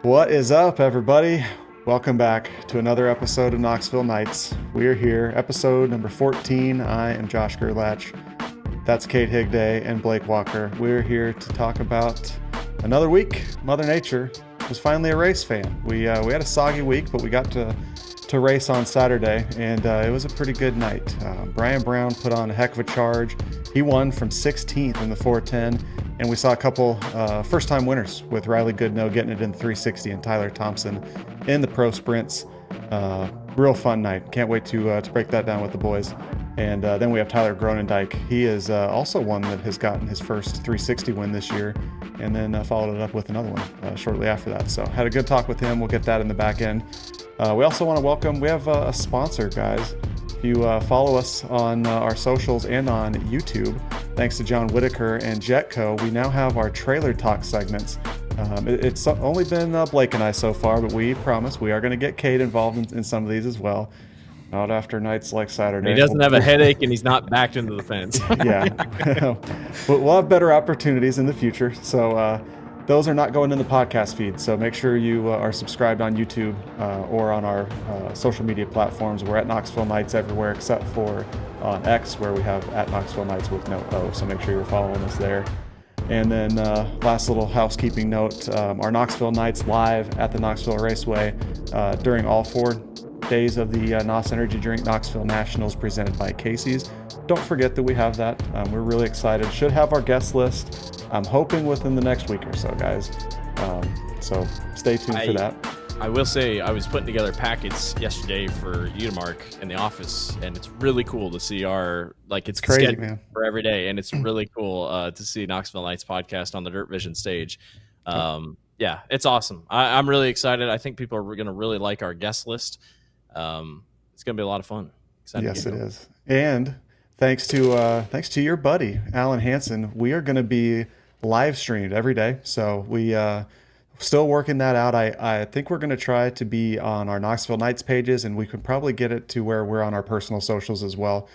What is up, everybody? Welcome back to another episode of Knoxville Nights. We are here, episode number 14. I am Josh Gerlach. That's Cade Higday and Blake Walker. We're here to talk about another week. Mother Nature was finally a race fan. We had a soggy week, but we got to race on Saturday, and it was a pretty good night. Brian Brown put on a heck of a charge. He won from 16th in the 410, and we saw a couple first-time winners with Riley Goodno getting it in the 360 and Tyler Thompson in the pro sprints. Real fun night. Can't wait to break that down with the boys. And then we have Tyler Gronike. He is also one that has gotten his first 360 win this year, and then followed it up with another one shortly after that. So had a good talk with him. We'll get that in the back end. We also want to welcome, we have a sponsor, guys. If you follow us on our socials and on YouTube, thanks to John Whitaker and Jetco, we now have our trailer talk segments. It's only been Blake and I so far, but we promise we are going to get Cade involved in some of these as well. Not after nights like Saturday. He doesn't have a headache and he's not backed into the fence. Yeah. We'll have better opportunities in the future. So those are not going in the podcast feed. So make sure you are subscribed on YouTube or on our social media platforms. We're at Knoxville Nights everywhere except for on X, where we have at Knoxville Nights with no O. So make sure you're following us there. And then last little housekeeping note, our Knoxville Nights live at the Knoxville Raceway during all 4 days of the NOS Energy Drink Knoxville Nationals presented by Casey's. Don't forget that we have that. We're really excited. Should have our guest list. I'm hoping within the next week or so, guys. So stay tuned for that. I will say I was putting together packets yesterday for Utamark in the office, and it's really cool to see it's crazy, man, for every day, and it's really cool to see Knoxville Nights podcast on the Dirt Vision stage. Yeah, it's awesome. I'm really excited. I think people are going to really like our guest list. It's going to be a lot of fun. Yes, it is. And thanks to your buddy Alan Hansen, we are going to be live streamed every day. So we still working that out. I think we're going to try to be on our Knoxville Nights pages, and we could probably get it to where we're on our personal socials as well.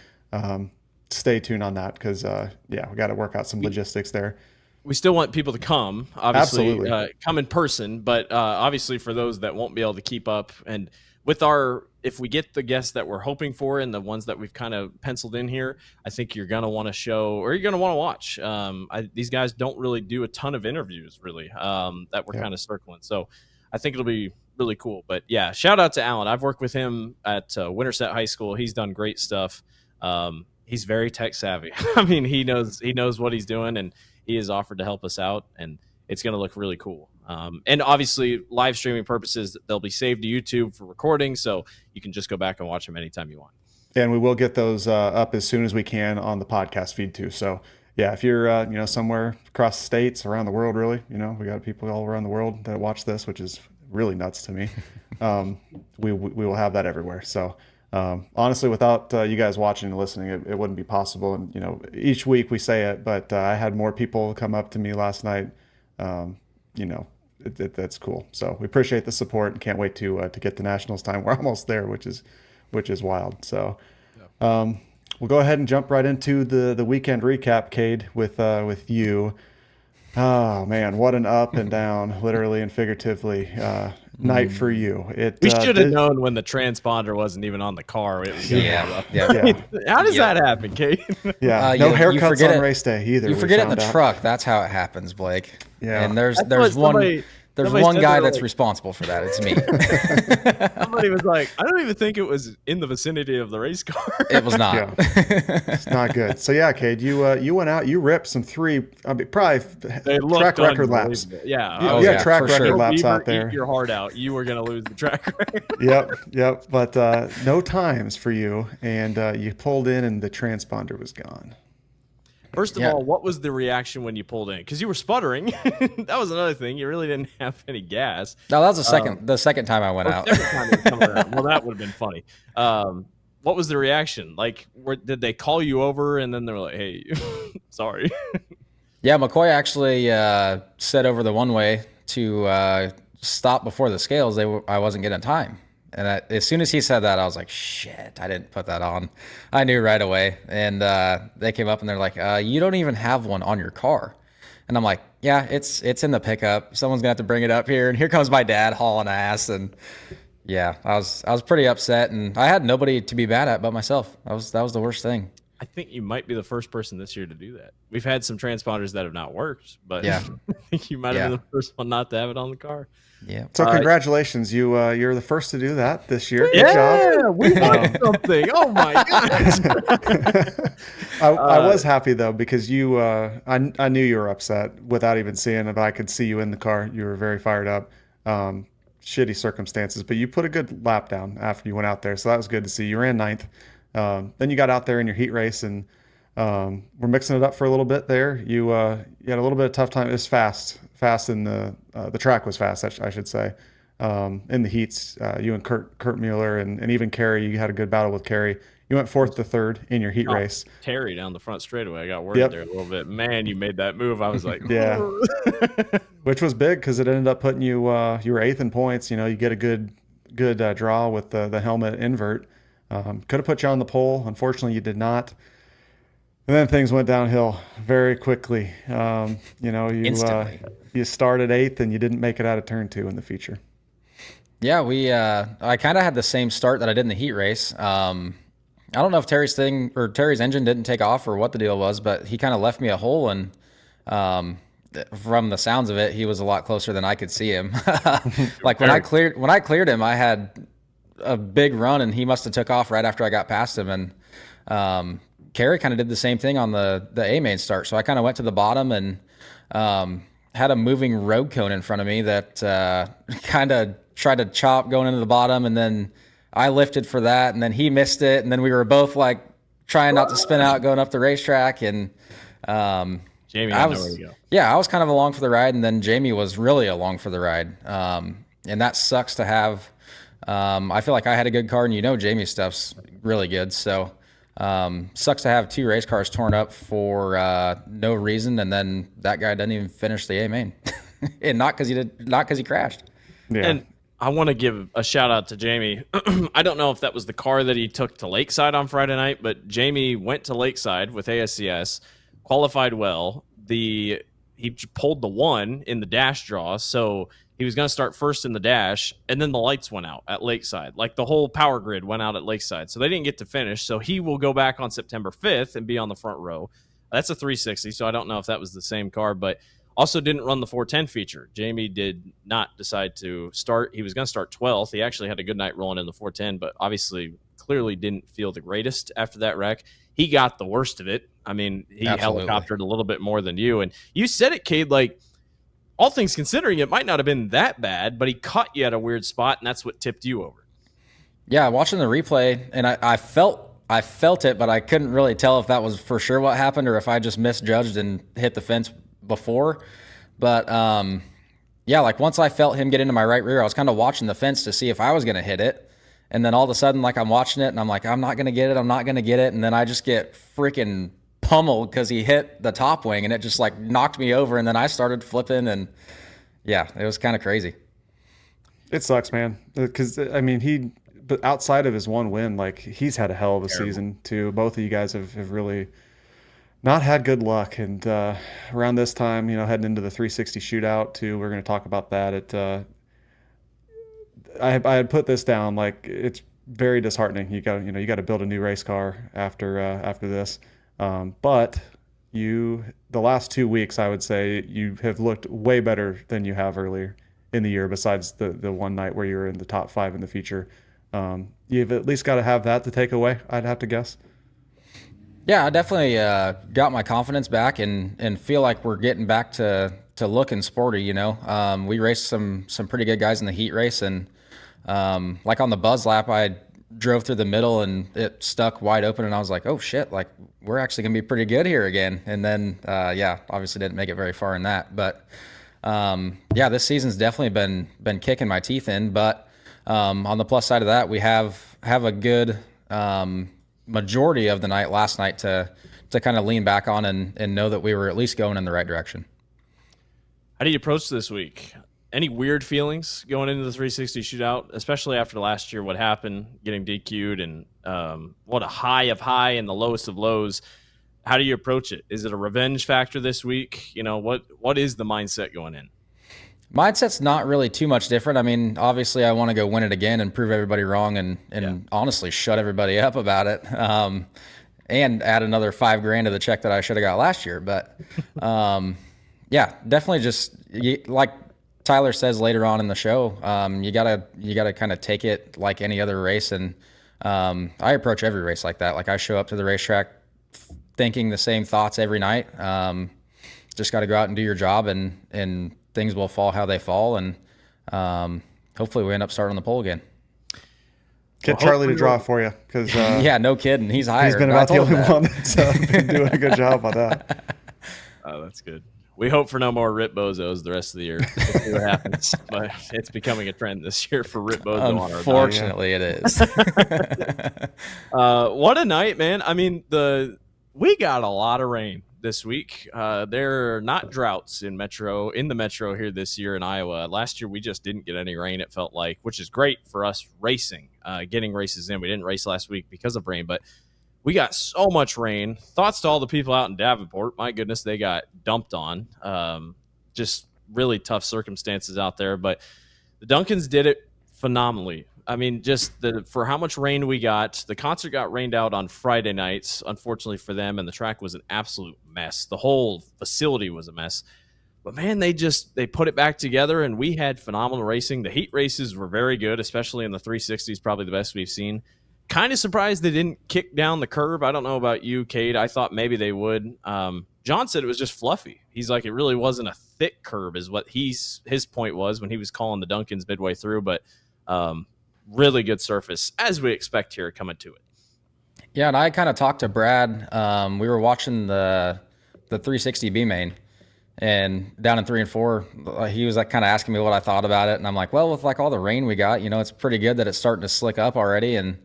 Stay tuned on that because we got to work out some logistics there. We still want people to come, obviously, come in person, but obviously for those that won't be able to keep up, and with if we get the guests that we're hoping for and the ones that we've kind of penciled in here, I think you're going to want to show, or you're going to want to watch. These guys don't really do a ton of interviews, really, that we're kind of circling. So I think it'll be really cool. But yeah, shout out to Alan. I've worked with him at Winterset High School. He's done great stuff. He's very tech savvy. I mean, he knows what he's doing, and he has offered to help us out, and it's going to look really cool. And obviously, live streaming purposes, they'll be saved to YouTube for recording, so you can just go back and watch them anytime you want. And we will get those up as soon as we can on the podcast feed too. So yeah, if you're somewhere across the states, around the world, really, we got people all around the world that watch this, which is really nuts to me. We will have that everywhere. So honestly, without you guys watching and listening, it wouldn't be possible. And each week we say it, but I had more people come up to me last night. That's cool. So we appreciate the support and can't wait to get to Nationals time. We're almost there, which is wild. So we'll go ahead and jump right into the weekend recap, Cade, with you. Oh man, what an up and down, literally and figuratively, night for you. We should have known when the transponder wasn't even on the car. It was yeah. How does that happen, Kate? Yeah, no haircuts on race day either. You forget it in the truck. That's how it happens, Blake. Yeah, and there's one guy that's responsible for that. It's me. Somebody was like, I don't even think it was in the vicinity of the race car. It was not. Yeah. It's not good. So yeah, Cade, you went out, you ripped some probably track record laps. Yeah. You had track record laps out there. Eat your heart out. You were going to lose the track record. Yep. But no times for you, and you pulled in, and the transponder was gone. First of all, what was the reaction when you pulled in? Because you were sputtering. That was another thing. You really didn't have any gas. No, that was the second time I went out. Second time it was coming around. Well, that would have been funny. What was the reaction? Like, did they call you over and then they were like, "Hey, sorry"? Yeah, McCoy actually said over the one way to stop before the scales. I wasn't getting time. And as soon as he said that, I was like, shit, I didn't put that on. I knew right away. And they came up and they're like, you don't even have one on your car. And I'm like, Yeah, it's in the pickup. Someone's gonna have to bring it up here, and here comes my dad hauling ass. And yeah, I was pretty upset, and I had nobody to be mad at but myself. That was the worst thing. I think you might be the first person this year to do that. We've had some transponders that have not worked, but Yeah. I think you might have been the first one not to have it on the car. Yeah. So congratulations, you're the first to do that this year. Good yeah, job. We won something. Oh my gosh. I was happy though because I knew you were upset without even seeing it. But I could see you in the car. You were very fired up. Shitty circumstances, but you put a good lap down after you went out there, so that was good to see. You ran ninth. Then you got out there in your heat race and we're mixing it up for a little bit there. You had a little bit of tough time. It was fast in the track was fast, I should say. In the heats, you and Kurt Mueller and even Kerry, you had a good battle with Kerry. You went 4th to 3rd in your heat race. Terry down the front straightaway. I got worried there a little bit. Man, you made that move. I was like, yeah, which was big because it ended up putting you you were 8th in points. You know, you get a good draw with the helmet invert. Could have put you on the pole. Unfortunately, you did not. And then things went downhill very quickly. You started 8th and you didn't make it out of turn 2 in the feature. Yeah, I kind of had the same start that I did in the heat race. I don't know if Terry's engine didn't take off or what the deal was, but he kind of left me a hole, and from the sounds of it, he was a lot closer than I could see him. Like when I cleared him, I had a big run, and he must have took off right after I got past him. And Kerry kind of did the same thing on the A main start. So I kind of went to the bottom and had a moving road cone in front of me that kind of tried to chop going into the bottom, and then I lifted for that, and then he missed it, and then we were both like trying not to spin out going up the racetrack. And Jamie, I was nowhere to go. Yeah, I was kind of along for the ride, and then Jamie was really along for the ride. And that sucks to have. I feel like I had a good car, and Jamie's stuff's really good. So sucks to have 2 race cars torn up for no reason, and then that guy doesn't even finish the A main, and not because he crashed. Yeah. And I want to give a shout out to Jamie. I don't know if that was the car that he took to Lakeside on Friday night, but Jamie went to Lakeside with ASCS, qualified well. He pulled the 1 in the dash draw, so he was going to start first in the dash, and then the lights went out at Lakeside. Like the whole power grid went out at Lakeside, so they didn't get to finish. So he will go back on September 5th and be on the front row. That's a 360, so I don't know if that was the same car, but also didn't run the 410 feature. Jamie did not decide to start. He was going to start 12th. He actually had a good night rolling in the 410, but obviously clearly didn't feel the greatest after that wreck. He got the worst of it. I mean, he helicoptered a little bit more than you. And you said it, Cade, like, all things considering, it might not have been that bad, but he caught you at a weird spot, and that's what tipped you over. Yeah, watching the replay, and I felt it, but I couldn't really tell if that was for sure what happened or if I just misjudged and hit the fence before. But yeah, like once I felt him get into my right rear, I was kind of watching the fence to see if I was going to hit it. And then all of a sudden, like I'm watching it and I'm like, I'm not going to get it. And then I just get freaking pummeled because he hit the top wing and it just like knocked me over. And then I started flipping, and yeah, it was kind of crazy. It sucks, man. Because I mean, but outside of his 1 win, like he's had a hell of a season too. Both of you guys have really not had good luck. And around this time, heading into the 360 shootout too, we're going to talk about that. I had put this down, like it's very disheartening. You got to build a new race car after this. But the last 2 weeks, I would say you have looked way better than you have earlier in the year, besides the one night where you were in the top 5 in the feature. You've at least got to have that to take away, I'd have to guess. Yeah, I definitely got my confidence back and feel like we're getting back to looking sporty, We raced some pretty good guys in the heat race, and like on the buzz lap, I drove through the middle and it stuck wide open, and I was like, oh shit, like we're actually gonna be pretty good here again. And then obviously didn't make it very far in that, but yeah, this season's definitely been kicking my teeth in. But on the plus side of that, we have a good majority of the night last night to kind of lean back on and know that we were at least going in the right direction. How do you approach this week? Any weird feelings going into the 360 shootout, especially after last year, what happened, getting DQ'd, and what a high of high and the lowest of lows. how do you approach it? Is it a revenge factor this week? What is the mindset going in? Mindset's not really too much different. I mean, obviously I want to go win it again and prove everybody wrong and honestly shut everybody up about it. And add another $5,000 to the check that I should have got last year. But yeah, definitely just like Tyler says later on in the show, you gotta kind of take it like any other race. And I approach every race like that. Like I show up to the racetrack thinking the same thoughts every night. Just got to go out and do your job, and things will fall how they fall. And hopefully we end up starting on the pole again. Get Charlie to draw for you, because yeah, no kidding. He's hired. He's been about the only one that's been doing a good job on that. Oh, that's good. We hope for no more Rip Bozos the rest of the year. We'll see what happens. But it's becoming a trend this year for Rip Bozo. Unfortunately, it is. What a night, man. I mean, we got a lot of rain this week. There are not droughts in the metro here this year in Iowa. Last year we just didn't get any rain, it felt like, which is great for us racing, getting races in. We didn't race last week because of rain, but we got so much rain. Thoughts to all the people out in Davenport. My goodness, they got dumped on. Just really tough circumstances out there, but the Duncans did it phenomenally. I mean, just for how much rain we got. The concert got rained out on Friday nights, unfortunately for them, and the track was an absolute mess. The whole facility was a mess. But man, they put it back together, and we had phenomenal racing. The heat races were very good, especially in the 360s, probably the best we've seen. Kind of surprised they didn't kick down the curb. I don't know about you, Cade. I thought maybe they would. John said it was just fluffy. He's like, it really wasn't a thick curb is what his point was when he was calling the Duncans midway through. But really good surface, as we expect here coming to it. Yeah, and I kind of talked to Brad. We were watching the 360 B main, and down in 3 and 4, he was like kind of asking me what I thought about it, and I'm like, well, with like all the rain we got, it's pretty good that it's starting to slick up already. And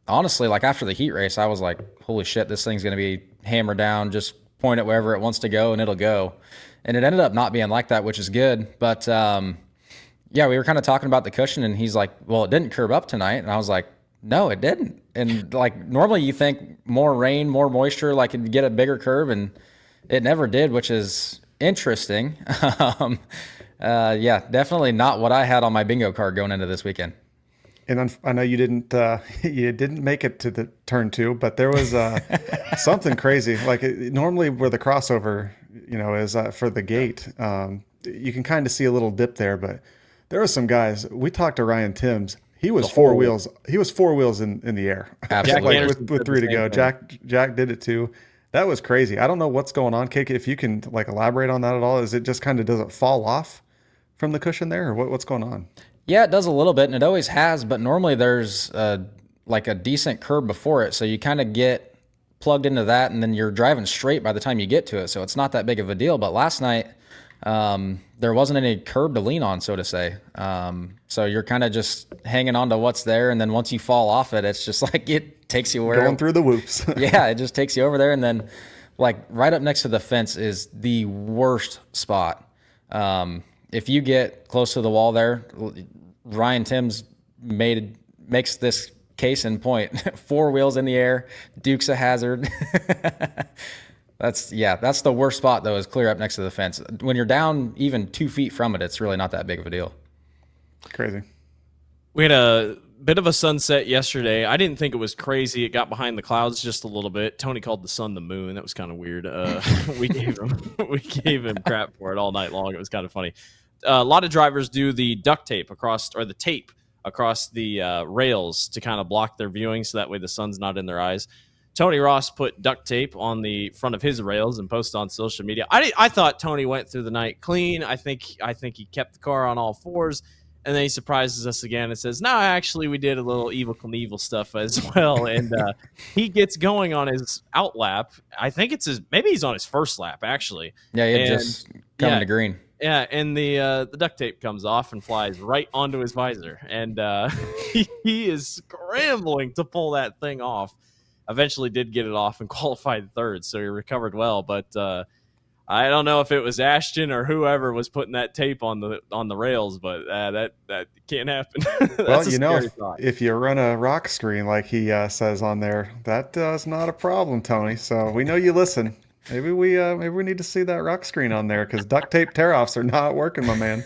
honestly, like after the heat race, I was like, holy shit, this thing's going to be hammered down. Just point it wherever it wants to go, and it'll go. And it ended up not being like that, which is good. But yeah, we were kind of talking about the cushion, and he's like, well, it didn't curb up tonight. And I was like, no, it didn't. And like normally you think more rain, more moisture, like it'd get a bigger curve, and it never did, which is interesting. Yeah, definitely not what I had on my bingo card going into this weekend. And I know you didn't make it to the turn 2, but there was something crazy. Like normally where the crossover, is for the gate, you can kind of see a little dip there, but there were some guys. We talked to Ryan Timms. He was four wheels. He was 4 wheels in the air. Absolutely. Like with 3 to go. Jack did it too. That was crazy. I don't know what's going on, Kake. If you can like elaborate on that at all, is it just kind of, does it fall off from the cushion there, or what's going on? Yeah, it does a little bit, and it always has. But normally there's like a decent curb before it, so you kind of get plugged into that, and then you're driving straight by the time you get to it. So it's not that big of a deal. But last night, there wasn't any curb to lean on, so to say. So you're kind of just hanging on to what's there, and then once you fall off it, it's just like it takes you where going through the whoops. Yeah, it just takes you over there, and then like right up next to the fence is the worst spot. If you get close to the wall there, Ryan Timms makes this case in point. 4 wheels in the air, Duke's a hazard. That's the worst spot though, is clear up next to the fence. When you're down even 2 feet from it, it's really not that big of a deal. Crazy. We had a bit of a sunset yesterday. I didn't think it was crazy. It got behind the clouds just a little bit. Tony called the sun the moon. That was kind of weird. We gave him crap for it all night long. It was kind of funny. A lot of drivers do the duct tape the tape across the rails to kind of block their viewing, so that way the sun's not in their eyes. Tony Ross put duct tape on the front of his rails and posted on social media. I thought Tony went through the night clean. I think he kept the car on all fours, and then he surprises us again and says, "No, actually, we did a little Evel Knievel stuff as well." And he gets going on his out lap. I think maybe he's on his first lap actually. Yeah, it just coming to green. Yeah, and the duct tape comes off and flies right onto his visor, and he is scrambling to pull that thing off. Eventually did get it off and qualified third, so he recovered well. But I don't know if it was Ashton or whoever was putting that tape on the rails, but that can't happen. Well, if you run a rock screen like he says on there, that is not a problem, Tony. So we know you listen. Maybe we need to see that rock screen on there because duct tape tear-offs are not working, my man.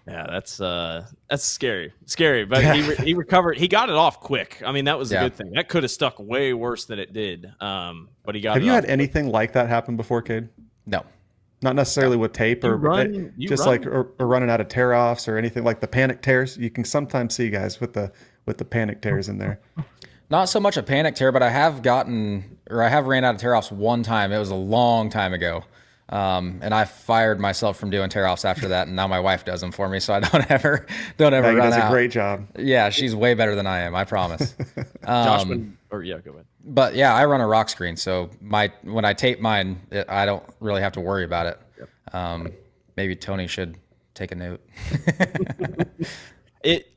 Yeah, that's scary, but he recovered. He got it off quick. I mean, that was a good thing. That could have stuck way worse than it did. But he got. Have you had anything like that happen before, Cade? No, not necessarily with tape or running out of tear-offs or anything like the panic tears. You can sometimes see guys with the panic tears in there. Not so much a panic tear, but I have ran out of tear-offs one time. It was a long time ago. And I fired myself from doing tear-offs after that, and now my wife does them for me, so I don't ever run out. Does a great job. Yeah, she's way better than I am, I promise. Josh, go ahead. But yeah, I run a rock screen, so when I tape mine, I don't really have to worry about it. Yep. Maybe Tony should take a note.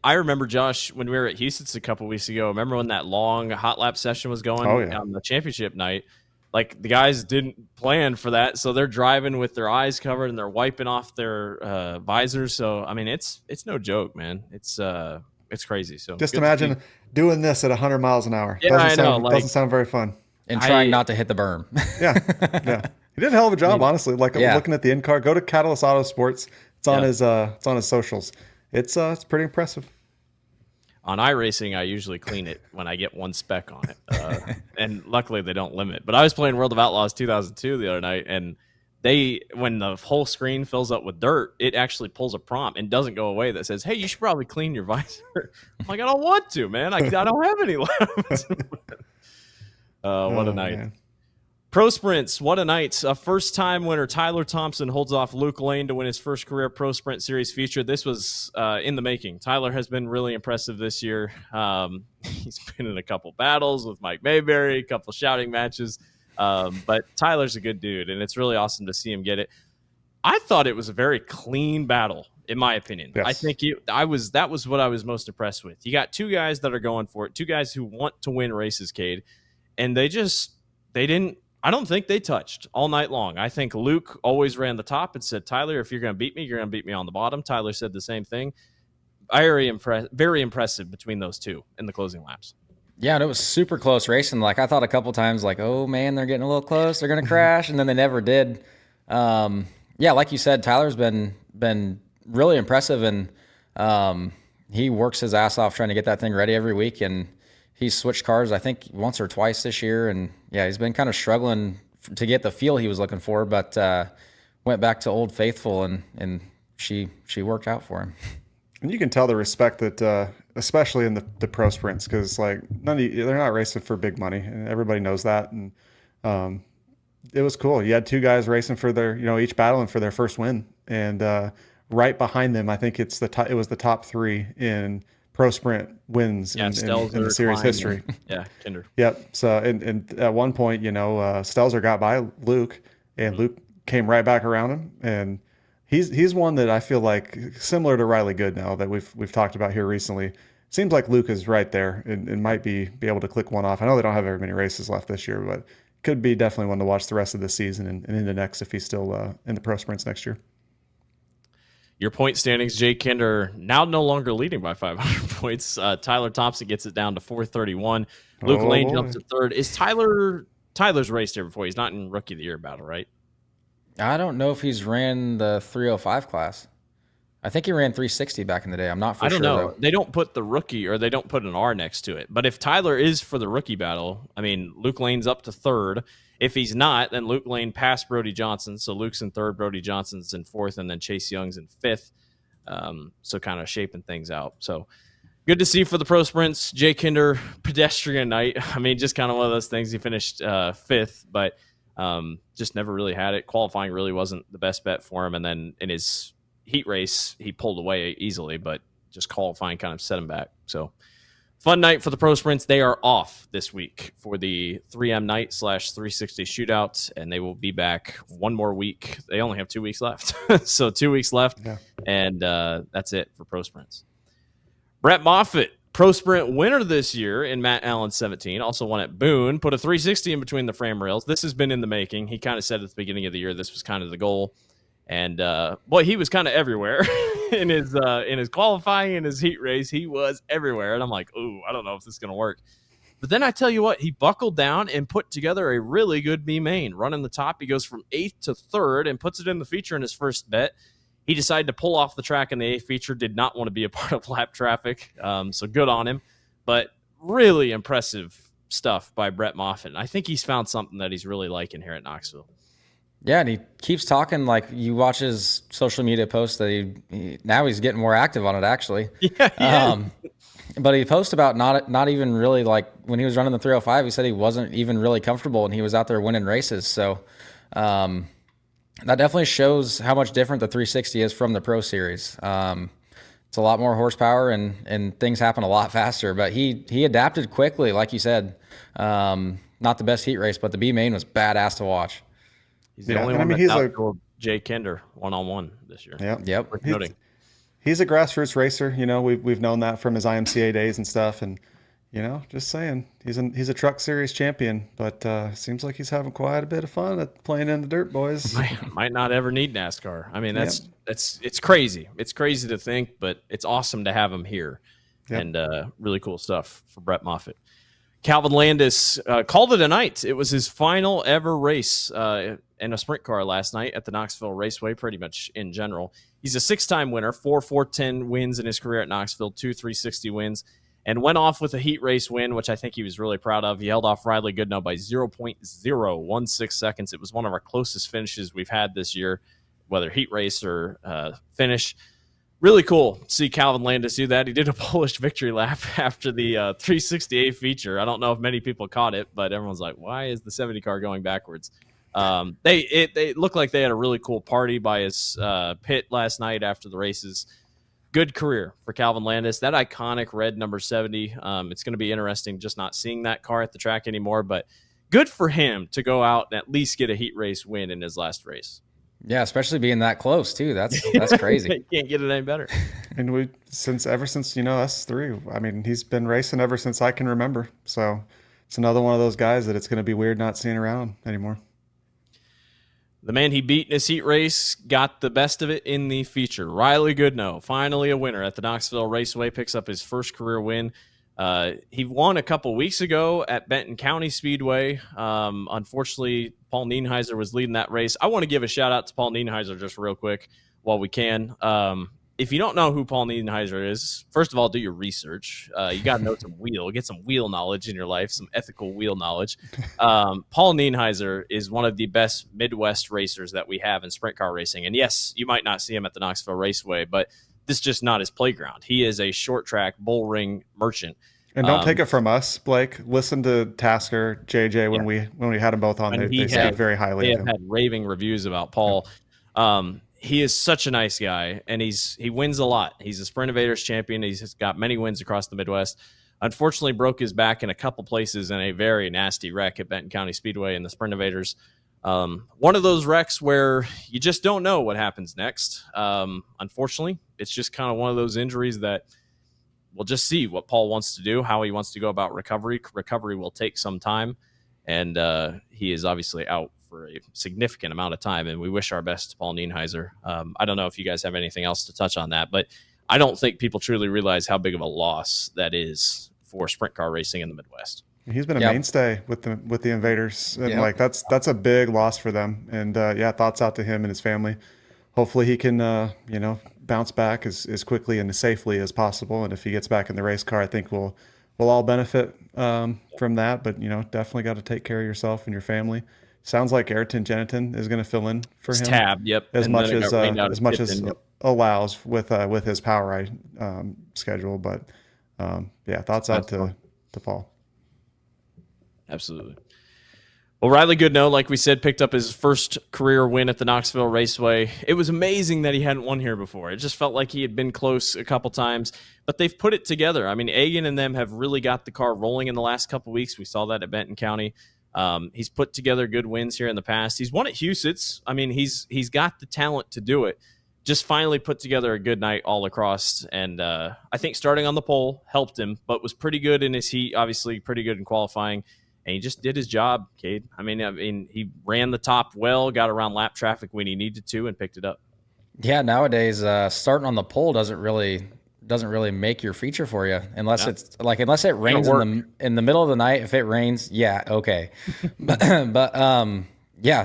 I remember, Josh, when we were at Houston's a couple weeks ago. Remember when that long hot lap session was going on the championship night? Like, the guys didn't plan for that, so they're driving with their eyes covered and they're wiping off their visors. So, I mean, it's no joke, man. It's crazy. So just imagine doing this at 100 miles an hour. Yeah, I know. Doesn't sound very fun. And trying not to hit the berm. Yeah. He did a hell of a job, honestly. Like, looking at the in-car, go to Catalyst Auto Sports. It's on his socials. It's pretty impressive. On iRacing, I usually clean it when I get one speck on it. And luckily they don't limit. But I was playing World of Outlaws 2002 the other night, and when the whole screen fills up with dirt, it actually pulls a prompt and doesn't go away that says, hey, you should probably clean your visor. I'm like, I don't want to, man. I don't have any left. What a night. Man. Pro Sprints, what a night. A first-time winner, Tyler Thompson, holds off Luke Lane to win his first career Pro Sprint Series feature. This was in the making. Tyler has been really impressive this year. He's been in a couple battles with Mike Mayberry, a couple shouting matches. But Tyler's a good dude, and it's really awesome to see him get it. I thought it was a very clean battle, in my opinion. Yes. I think that was what I was most impressed with. You got two guys that are going for it, two guys who want to win races, Cade, and they didn't. I don't think they touched all night long. I think Luke always ran the top and said, Tyler, if you're going to beat me, you're going to beat me on the bottom. Tyler said the same thing. Very impressive between those two in the closing laps. Yeah, and it was super close racing. Like, I thought a couple times, like, oh, man, they're getting a little close. They're going to crash, and then they never did. Yeah, like you said, Tyler's been really impressive, and he works his ass off trying to get that thing ready every week, and he's switched cars, I think, once or twice this year, and yeah, he's been kind of struggling to get the feel he was looking for, but went back to Old Faithful, and she worked out for him. And you can tell the respect that, especially in the pro sprints, because like they're not racing for big money, and everybody knows that. And it was cool. You had two guys racing for their, each battling for their first win, and right behind them, I think it was the top three in pro sprint wins in the series history. Yeah, Kinder. Yep. So and at one point, Stelzer got by Luke, and Luke came right back around him, and he's one that I feel like similar to Riley Goodno that we've talked about here recently. Seems like Luke is right there and might be able to click one off. I know they don't have very many races left this year, but could be definitely one to watch the rest of the season and into next if he's still in the pro sprints next year. Your point standings, Jake Kinder now no longer leading by 500 points. Tyler Thompson gets it down to 431. Luke Lane jumps to third. Is Tyler's raced here before? He's not in Rookie of the Year battle, right? I don't know if he's ran the 305 class. I think he ran 360 back in the day. I'm not for sure. I don't know. Though. They don't put the rookie, or they don't put an R next to it. But if Tyler is for the rookie battle, I mean, Luke Lane's up to third. If he's not, then Luke Lane passed Brody Johnson. So Luke's in third, Brody Johnson's in fourth, and then Chase Young's in fifth. So kind of shaping things out. So good to see for the pro sprints. Jay Kinder, pedestrian night. I mean, just kind of one of those things. He finished fifth, but just never really had it. Qualifying really wasn't the best bet for him. And then in his heat race, he pulled away easily, but just qualifying kind of set him back. So fun night for the pro sprints. They are off this week for the 3M night /360 shootout, and they will be back one more week. They only have 2 weeks left. So 2 weeks left, and that's it for pro sprints. Brett Moffitt, Pro Sprint winner this year in Matt Allen 17, also won at Boone, put a 360 in between the frame rails. This has been in the making. He kind of said at the beginning of the year this was kind of the goal. And boy, he was kind of everywhere in his qualifying, in his heat race. He was everywhere. And I'm like, ooh, I don't know if this is going to work. But then I tell you what, he buckled down and put together a really good B main. Running the top, he goes from 8th to 3rd and puts it in the feature in his first bet. He decided to pull off the track in the 8th feature, did not want to be a part of lap traffic, so good on him. But really impressive stuff by Brett Moffitt. I think he's found something that he's really liking here at Knoxville. Yeah, and he keeps talking, like you watch his social media posts that now he's getting more active on it, actually. Yeah, but he posts about not even really, like when he was running the 305, he said he wasn't even really comfortable and he was out there winning races. So that definitely shows how much different the 360 is from the Pro Series. It's a lot more horsepower and things happen a lot faster, but he adapted quickly, like you said. Not the best heat race, but the B main was badass to watch. He's the only one that's outdueled Jay Kinder one-on-one this year. Yep. He's a grassroots racer. You know, we've known that from his IMCA days and stuff. And, you know, just saying, he's a truck series champion, but seems like he's having quite a bit of fun at playing in the dirt, boys. Might not ever need NASCAR. I mean, it's crazy. It's crazy to think, but it's awesome to have him here. Yep. And really cool stuff for Brett Moffitt. Calvin Landis called it a night. It was his final ever race in a sprint car last night at the Knoxville Raceway, pretty much in general. He's a 6-time winner, 4 410 wins in his career at Knoxville, 2 360 wins, and went off with a heat race win, which I think he was really proud of. He held off Riley Goodno by 0.016 seconds. It was one of our closest finishes we've had this year, whether heat race or finish. Really cool to see Calvin Landis do that. He did a Polish victory lap after the 368 feature. I don't know if many people caught it, but everyone's like, why is the 70 car going backwards? They looked like they had a really cool party by his pit last night after the races. Good career for Calvin Landis. That iconic red number 70. It's going to be interesting just not seeing that car at the track anymore, but good for him to go out and at least get a heat race win in his last race. Yeah, especially being that close too. That's crazy. You can't get it any better. And ever since us three, I mean, he's been racing ever since I can remember. So it's another one of those guys that it's going to be weird not seeing around anymore. The man he beat in his heat race got the best of it in the feature. Riley Goodno, finally a winner at the Knoxville Raceway, picks up his first career win. He won a couple weeks ago at Benton County Speedway. Unfortunately, Paul Nienheiser was leading that race. I want to give a shout out to Paul Nienheiser just real quick while we can. If you don't know who Paul Nienheiser is, first of all, do your research. You got to know some get some wheel knowledge in your life, some ethical wheel knowledge. Paul Nienheiser is one of the best Midwest racers that we have in sprint car racing. And yes, you might not see him at the Knoxville Raceway, but this is just not his playground. He is a short track bull ring merchant. And don't take it from us, Blake. Listen to Tasker, JJ when we had them both on. They speak very highly. They of have him. had raving reviews about Paul. He is such a nice guy, and he wins a lot. He's a Sprint Invaders champion. He's got many wins across the Midwest. Unfortunately, broke his back in a couple places in a very nasty wreck at Benton County Speedway in the Sprint Invaders. One of those wrecks where you just don't know what happens next. Unfortunately, it's just kind of one of those injuries that we'll just see what Paul wants to do, how he wants to go about recovery. Recovery will take some time, and he is obviously out for a significant amount of time, and we wish our best to Paul Nienheiser. I don't know if you guys have anything else to touch on that, but I don't think people truly realize how big of a loss that is for sprint car racing in the Midwest. He's been a mainstay with the Invaders, and that's a big loss for them. And thoughts out to him and his family. Hopefully he can bounce back as quickly and as safely as possible. And if he gets back in the race car, I think we'll all benefit from that. But definitely got to take care of yourself and your family. Sounds like Ayrton Jeniton is going to fill in for him. Tab, yep. As much as allows with his power schedule. But thoughts out to Paul. Absolutely. Well, Riley Goodno, like we said, picked up his first career win at the Knoxville Raceway. It was amazing that he hadn't won here before. It just felt like he had been close a couple times, but they've put it together. I mean, Egan and them have really got the car rolling in the last couple weeks. We saw that at Benton County. He's put together good wins here in the past. He's won at Huset's. I mean, he's got the talent to do it. just finally put together a good night all across. And I think starting on the pole helped him, but was pretty good in his heat, obviously pretty good in qualifying. And he just did his job, Cade. I mean, he ran the top well, got around lap traffic when he needed to, and picked it up. Yeah, nowadays starting on the pole doesn't really make your feature for you unless it rains in the middle of the night. If it rains, yeah, okay. but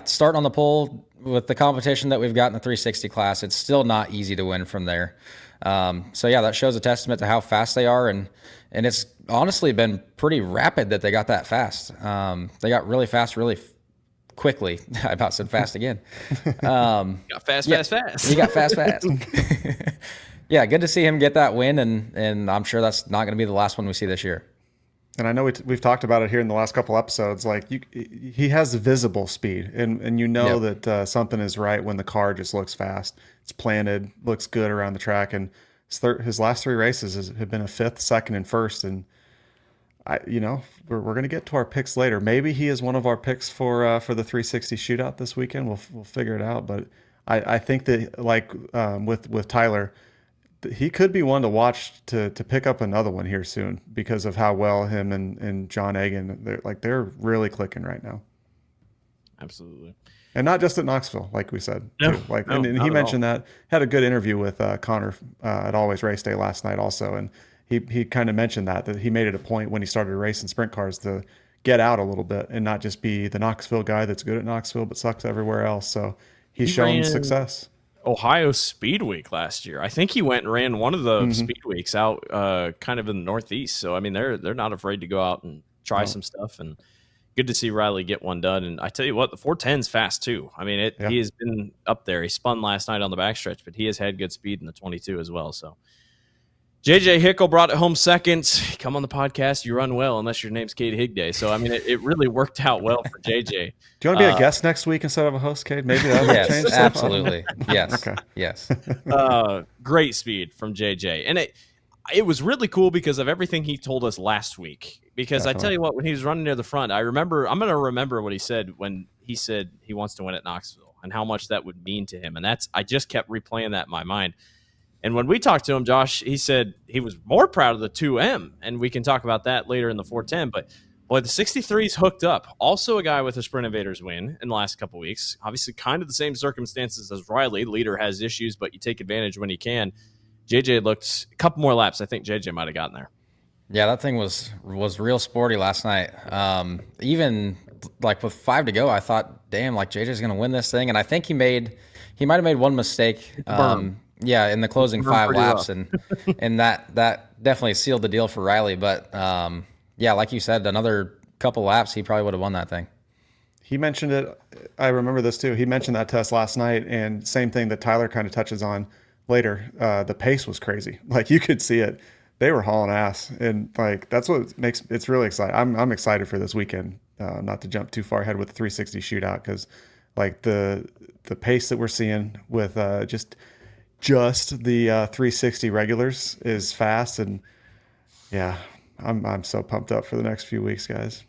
starting on the pole with the competition that we've got in the 360 class, it's still not easy to win from there. So yeah, that shows a testament to how fast they are, and it's honestly been pretty rapid that they got that fast. They got really fast, really quickly. I about said fast again. Got fast. He got fast. Yeah, good to see him get that win, and I'm sure that's not going to be the last one we see this year. And I know we've talked about it here in the last couple episodes. Like he has visible speed, and you know that something is right when the car just looks fast. It's planted, looks good around the track, and his last 3 races have been a 5th, 2nd, and 1st. And we're going to get to our picks later. Maybe he is one of our picks for the 360 shootout this weekend. We'll figure it out. But I think that with Tyler, he could be one to watch to pick up another one here soon because of how well him and John Egan, they're really clicking right now. Absolutely. And not just at Knoxville, like we said. No, and he mentioned that, had a good interview with Connor at Always Race Day last night also. And he kind of mentioned that he made it a point when he started racing sprint cars to get out a little bit and not just be the Knoxville guy that's good at Knoxville but sucks everywhere else. So he's shown success. Ohio Speed Week last year. I think he went and ran one of the speed weeks out kind of in the Northeast. So, I mean, they're not afraid to go out and try some stuff, and good to see Riley get one done. And I tell you what, the 410's fast too. I mean, he has been up there. He spun last night on the backstretch, but he has had good speed in the 22 as well. So JJ Hickle brought it home second. Come on the podcast, you run well, unless your name's Cade Higday. So, I mean, it really worked out well for JJ. Do you want to be a guest next week instead of a host, Cade? Maybe that would change stuff. Absolutely. Yes. Okay. Yes. Great speed from JJ. And it was really cool because of everything he told us last week. Because I tell you what, when he was running near the front, I'm going to remember what he said when he said he wants to win at Knoxville and how much that would mean to him. And I just kept replaying that in my mind. And when we talked to him, Josh, he said he was more proud of the 2M, and we can talk about that later in the 410. But, boy, the 63's hooked up. Also a guy with a Sprint Invaders win in the last couple weeks. Obviously kind of the same circumstances as Riley. Leader has issues, but you take advantage when you can. JJ looked a couple more laps. I think JJ might have gotten there. Yeah, that thing was real sporty last night. Even like with 5 to go, I thought, damn, like JJ's going to win this thing. And I think he might have made one mistake. Yeah, in the closing 5 laps, and that definitely sealed the deal for Riley. But yeah, like you said, another couple laps, he probably would have won that thing. He mentioned it. I remember this too. He mentioned that test last night, and same thing that Tyler kind of touches on later. The pace was crazy. Like you could see it. They were hauling ass, and like that's what makes it's really exciting. I'm excited for this weekend. Not to jump too far ahead with the 360 shootout, because like the pace that we're seeing with just the 360 regulars is fast, and yeah, I'm so pumped up for the next few weeks, guys.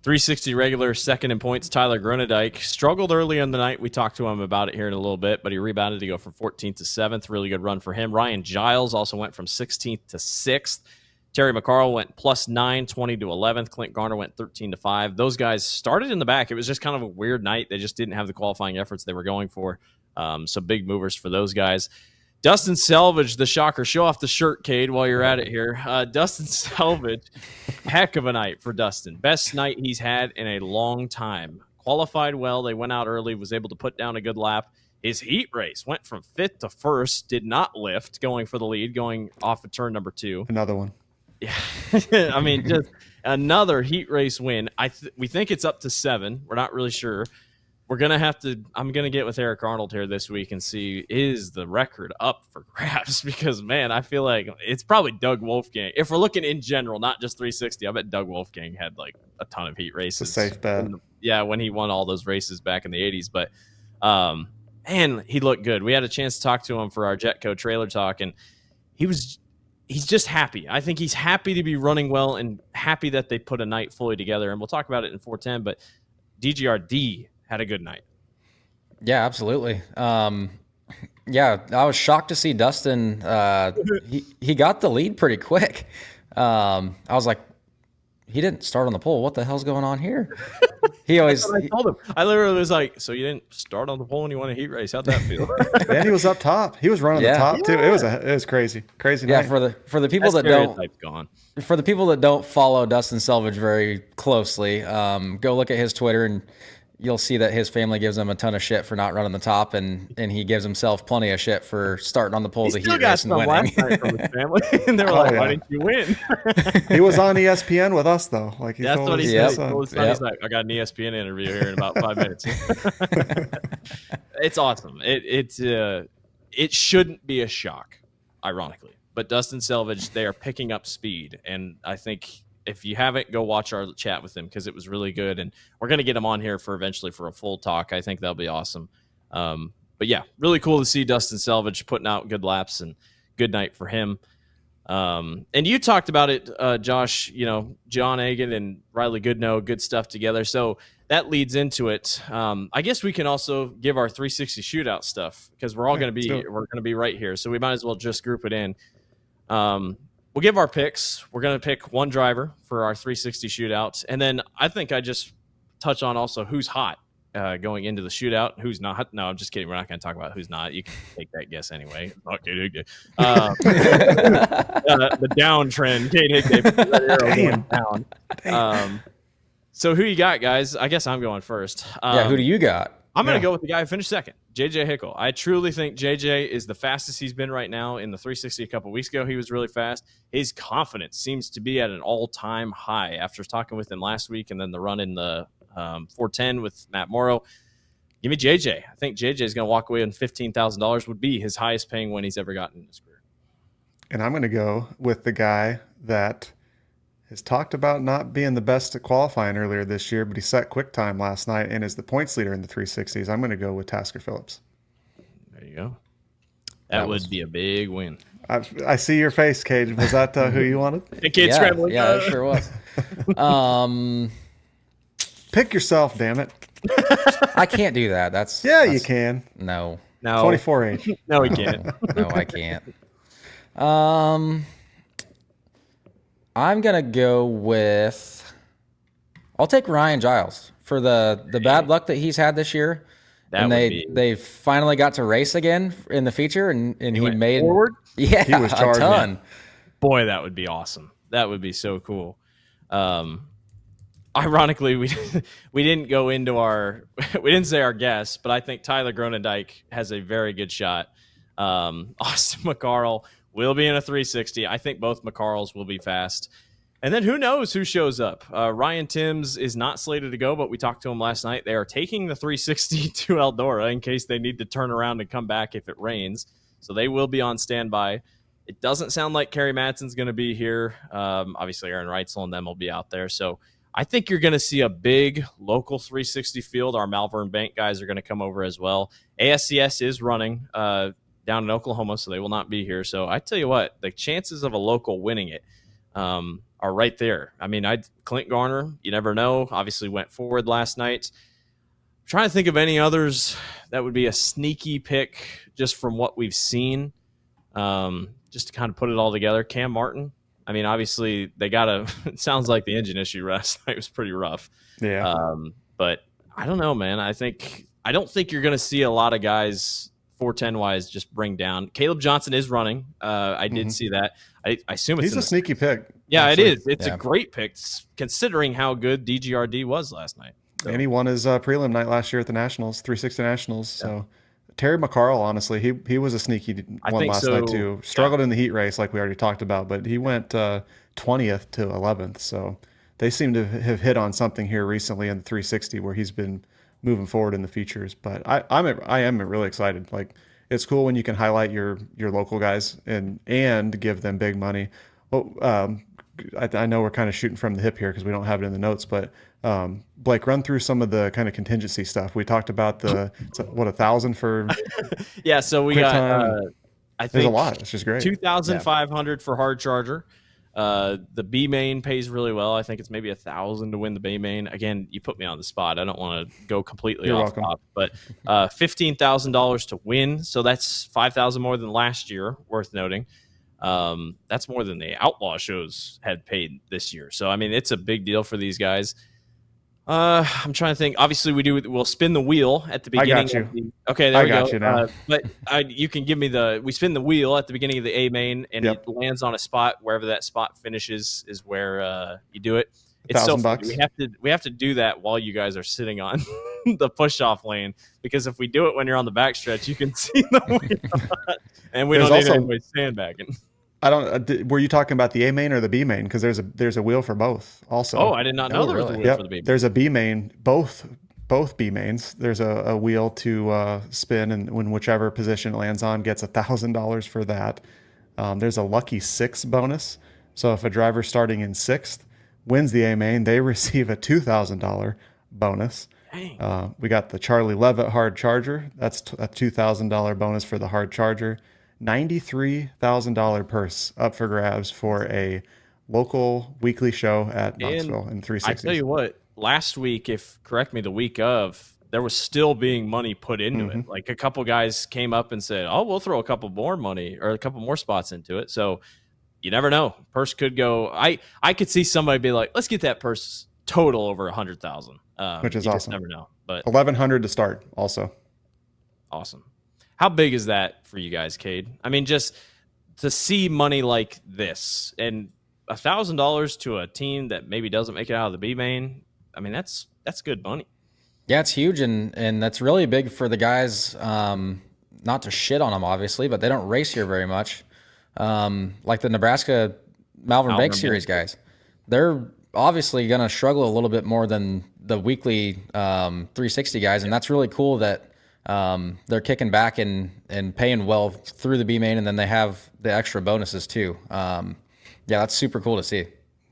360 regular, second in points, Tyler Gronike. Struggled early in the night. We talked to him about it here in a little bit, but he rebounded to go from 14th to 7th. Really good run for him. Ryan Giles also went from 16th to 6th. Terry McCarl went +9, 20 to 11th. Clint Garner went 13 to 5. Those guys started in the back. It was just kind of a weird night. They just didn't have the qualifying efforts they were going for. So big movers for those guys. Dustin Salvage, the shocker. Show off the shirt, Cade, while you're at it here. Dustin Salvage, heck of a night for Dustin. Best night he's had in a long time. Qualified well. They went out early, was able to put down a good lap. His heat race went from 5th to 1st, did not lift, going for the lead, going off of turn number 2. Another one. Yeah. I mean, just another heat race win. We think it's up to 7. We're not really sure. I'm going to get with Eric Arnold here this week and see, is the record up for grabs? Because, man, I feel like it's probably Doug Wolfgang. If we're looking in general, not just 360, I bet Doug Wolfgang had like a ton of heat races. It's a safe bet. When he won all those races back in the 80s. But, man, he looked good. We had a chance to talk to him for our Jetco trailer talk, and he's just happy. I think he's happy to be running well and happy that they put a night fully together. And we'll talk about it in 410, but DGRD had a good night. Yeah, absolutely. Yeah, I was shocked to see Dustin. He got the lead pretty quick. I was like, he didn't start on the pole. What the hell's going on here? He always. I told him. I literally was like, "So you didn't start on the pole and you won a heat race? How'd that feel?" And he was up top. He was running the top too. It was crazy night. Yeah, for the people that don't gone. For the people that don't follow Dustin Salvage very closely, go look at his Twitter and you'll see that his family gives him a ton of shit for not running the top, and he gives himself plenty of shit for starting on the pole of the heat race and winning. Last night from his family, and they were like, "Why didn't you win?" He was on ESPN with us though. Like that's what he said. He's like, "I got an ESPN interview here in about 5 minutes." It's awesome. It shouldn't be a shock, ironically, but Dustin Salvage, they are picking up speed, and I think if you haven't, go watch our chat with him because it was really good, and we're going to get him on here for eventually for a full talk. I think that'll be awesome. But yeah, really cool to see Dustin Salvage putting out good laps, and good night for him. And you talked about it, Josh, John Egan and Riley Goodno, good stuff together. So that leads into it. I guess we can also give our 360 shootout stuff because we're all going to be right here. So we might as well just group it in. We'll give our picks. We're going to pick one driver for our 360 shootout. And then I think I just touch on also who's hot going into the shootout, who's not. No, I'm just kidding. We're not going to talk about who's not. You can take that guess anyway. Okay. The downtrend. Cade down. So who you got, guys? I guess I'm going first. Who do you got? I'm going to go with the guy who finished second, JJ Hickle. I truly think JJ is the fastest he's been right now. In the 360 a couple weeks ago, he was really fast. His confidence seems to be at an all-time high after talking with him last week and then the run in the 410 with Matt Morrow. Give me JJ. I think JJ is going to walk away and $15,000 would be his highest paying win he's ever gotten in his career. And I'm going to go with the guy that has talked about not being the best at qualifying earlier this year, but he set quick time last night and is the points leader in the 360s. I'm going to go with Tasker Phillips. There you go. That would be a big win. I see your face, Cade. Was that who you wanted? Cade scrambling. Yeah, it sure was. Pick yourself, damn it. I can't do that. That's you can. No. 24-8. No, he can't. No, I can't. I'm going to go with – I'll take Ryan Giles for the bad luck that he's had this year. They finally got to race again in the feature, and he made – forward? Yeah, he was charging. A ton. Boy, that would be awesome. That would be so cool. Ironically, we didn't go into we didn't say our guess, but I think Tyler Gronike has a very good shot. Austin McCarl will be in a 360. I think both McCarls will be fast. And then who knows who shows up. Ryan Timms is not slated to go, but we talked to him last night. They are taking the 360 to Eldora in case they need to turn around and come back if it rains. So they will be on standby. It doesn't sound like Kerry Madsen's going to be here. Obviously, Aaron Reitzel and them will be out there. So I think you're going to see a big local 360 field. Our Malvern Bank guys are going to come over as well. ASCS is running down in Oklahoma, so they will not be here. So I tell you what, the chances of a local winning it are right there. I mean, Clint Garner, you never know, obviously went forward last night. I'm trying to think of any others that would be a sneaky pick just from what we've seen, just to kind of put it all together. Cam Martin. I mean, obviously, they got it sounds like the engine issue last night was pretty rough. Yeah. But I don't know, man. I don't think you're going to see a lot of guys 410 wise just bring down. Caleb Johnson is running. I did see that. I assume he's a sneaky pick. Yeah, actually. It is. It's a great pick considering how good DGRD was last night. So. And he won his prelim night last year at the Nationals, 360 Nationals. So Terry McCarl, honestly, he was a sneaky one last night too. Struggled in the heat race like we already talked about, but he went 20th to 11th. So they seem to have hit on something here recently in the 360 where he's been moving forward in the features. But I am really excited. Like, it's cool when you can highlight your local guys and give them big money. Well, I know we're kind of shooting from the hip here because we don't have it in the notes, but Blake, run through some of the kind of contingency stuff. We talked about 1,000 for so we got I think there's a lot. It's just great. 2,500 for hard charger. The B main pays really well. I think it's maybe $1,000 to win the B main. Again, you put me on the spot. I don't want to go completely You're off welcome. top, but $15,000 to win. So that's $5,000 more than last year. Worth noting. That's more than the outlaw shows had paid this year. So I mean, it's a big deal for these guys. I'm trying to think. Obviously, we'll spin the wheel at the beginning. I got you. Okay, there we go. You now. But you can give me we spin the wheel at the beginning of the A main, and it lands on a spot. Wherever that spot finishes is where you do it. It's so funny. We have to do that while you guys are sitting on the push off lane, because if we do it when you're on the backstretch, you can see the wheel, and we don't need anybody sandbagging. I don't. Were you talking about the A main or the B main? Because there's a wheel for both. Also. Oh, I did not know there was a wheel for the B main. There's a B main. Both B mains. There's a wheel to spin, and when whichever position it lands on gets $1,000 for that. There's a lucky 6 bonus. So if a driver starting in 6th wins the A main, they receive a $2,000 bonus. Dang. We got the Charlie Levitt hard charger. That's a $2,000 bonus for the hard charger. $93,000 purse up for grabs for a local weekly show at Knoxville in 360. I tell you what, last week, the week of, there was still being money put into it. Like a couple guys came up and said, "Oh, we'll throw a couple more money or a couple more spots into it." So you never know. Purse could go. I could see somebody be like, "Let's get that purse total over 100,000," which is you awesome. Just never know. But 1,100 to start also. Awesome. How big is that for you guys, Cade? I mean, just to see money like this and $1,000 to a team that maybe doesn't make it out of the B main. I mean, that's good money. Yeah, it's huge, and that's really big for the guys. Not to shit on them, obviously, but they don't race here very much. Like the Nebraska Malvern Bank Series guys, they're obviously going to struggle a little bit more than the weekly 360 guys, and that's really cool that they're kicking back and paying well through the B main, and then they have the extra bonuses too. Yeah, that's super cool to see.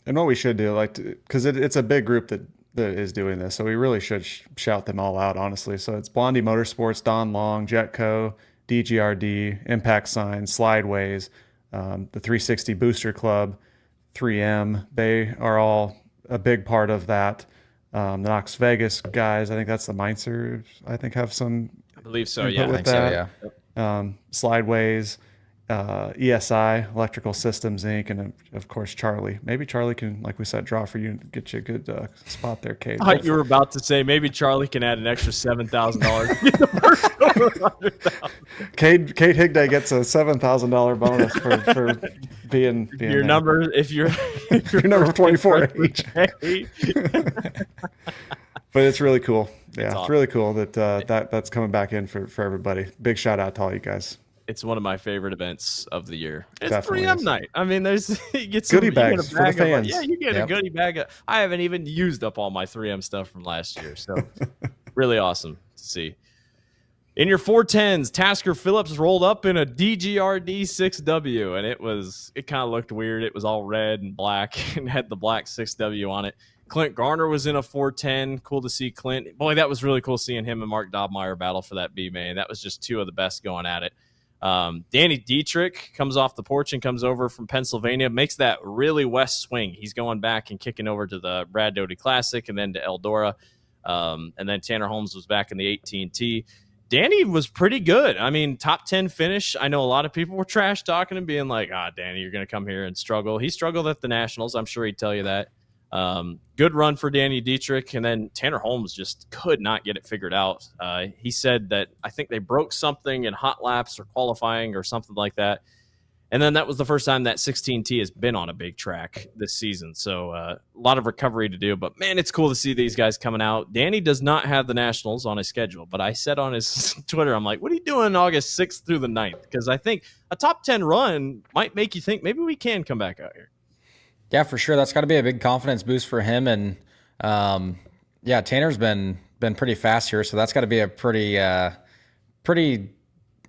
And what we should do, because it's a big group that is doing this, so we really should shout them all out, honestly. So it's Blondie Motorsports, Don Long, Jetco, DGRD, Impact Signs, Slideways, the 360 Booster Club, 3M. They are all a big part of that. The Knox Vegas guys, I think that's the Meinzer, I think have some. I believe so, yeah. With that. So, yeah. Slideways, ESI, Electrical Systems Inc., and of course Charlie. Maybe Charlie can, like we said, draw for you and get you a good spot there, Cade. I thought you were about to say maybe Charlie can add an extra $7,000. Cade Higday gets a $7,000 bonus for being your number. If you're number 24 H. But it's really cool. Yeah, it's really cool that that's coming back in for everybody. Big shout out to all you guys. It's one of my favorite events of the year. It's Definitely 3M night. I mean, you get some goodie bags for the fans. You get a goodie bag. I haven't even used up all my 3M stuff from last year. So really awesome to see. In your 410s, Tasker Phillips rolled up in a DGRD 6W, and it kind of looked weird. It was all red and black and had the black 6W on it. Clint Garner was in a 410. Cool to see Clint. Boy, that was really cool seeing him and Mark Dobmeyer battle for that B main. That was just two of the best going at it. Danny Dietrich comes off the porch and comes over from Pennsylvania, makes that really west swing. He's going back and kicking over to the Brad Doty Classic and then to Eldora. And then Tanner Holmes was back in the 18T. Danny was pretty good. I mean, top 10 finish. I know a lot of people were trash talking and being like, Danny, you're going to come here and struggle. He struggled at the Nationals. I'm sure he'd tell you that. Good run for Danny Dietrich, and then Tanner Holmes just could not get it figured out. He said that I think they broke something in hot laps or qualifying or something like that. And then that was the first time that 16T has been on a big track this season. So a lot of recovery to do. But, man, it's cool to see these guys coming out. Danny does not have the Nationals on his schedule. But I said on his Twitter, I'm like, what are you doing August 6th through the 9th? Because I think a top 10 run might make you think maybe we can come back out here. Yeah, for sure. That's got to be a big confidence boost for him. And, Tanner's been pretty fast here. So that's got to be a pretty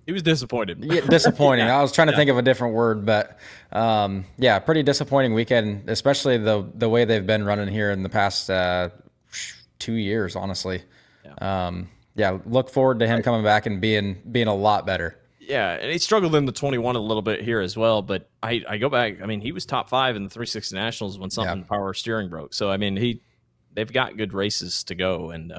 He was disappointed. Yeah, disappointing. I was trying to think of a different word, but pretty disappointing weekend, especially the way they've been running here in the past 2 years, honestly. Look forward to him coming back and being a lot better. Yeah, and he struggled in the 21 a little bit here as well. But I go back. I mean, he was top 5 in the 360 Nationals when something power steering broke. So I mean, they've got good races to go, and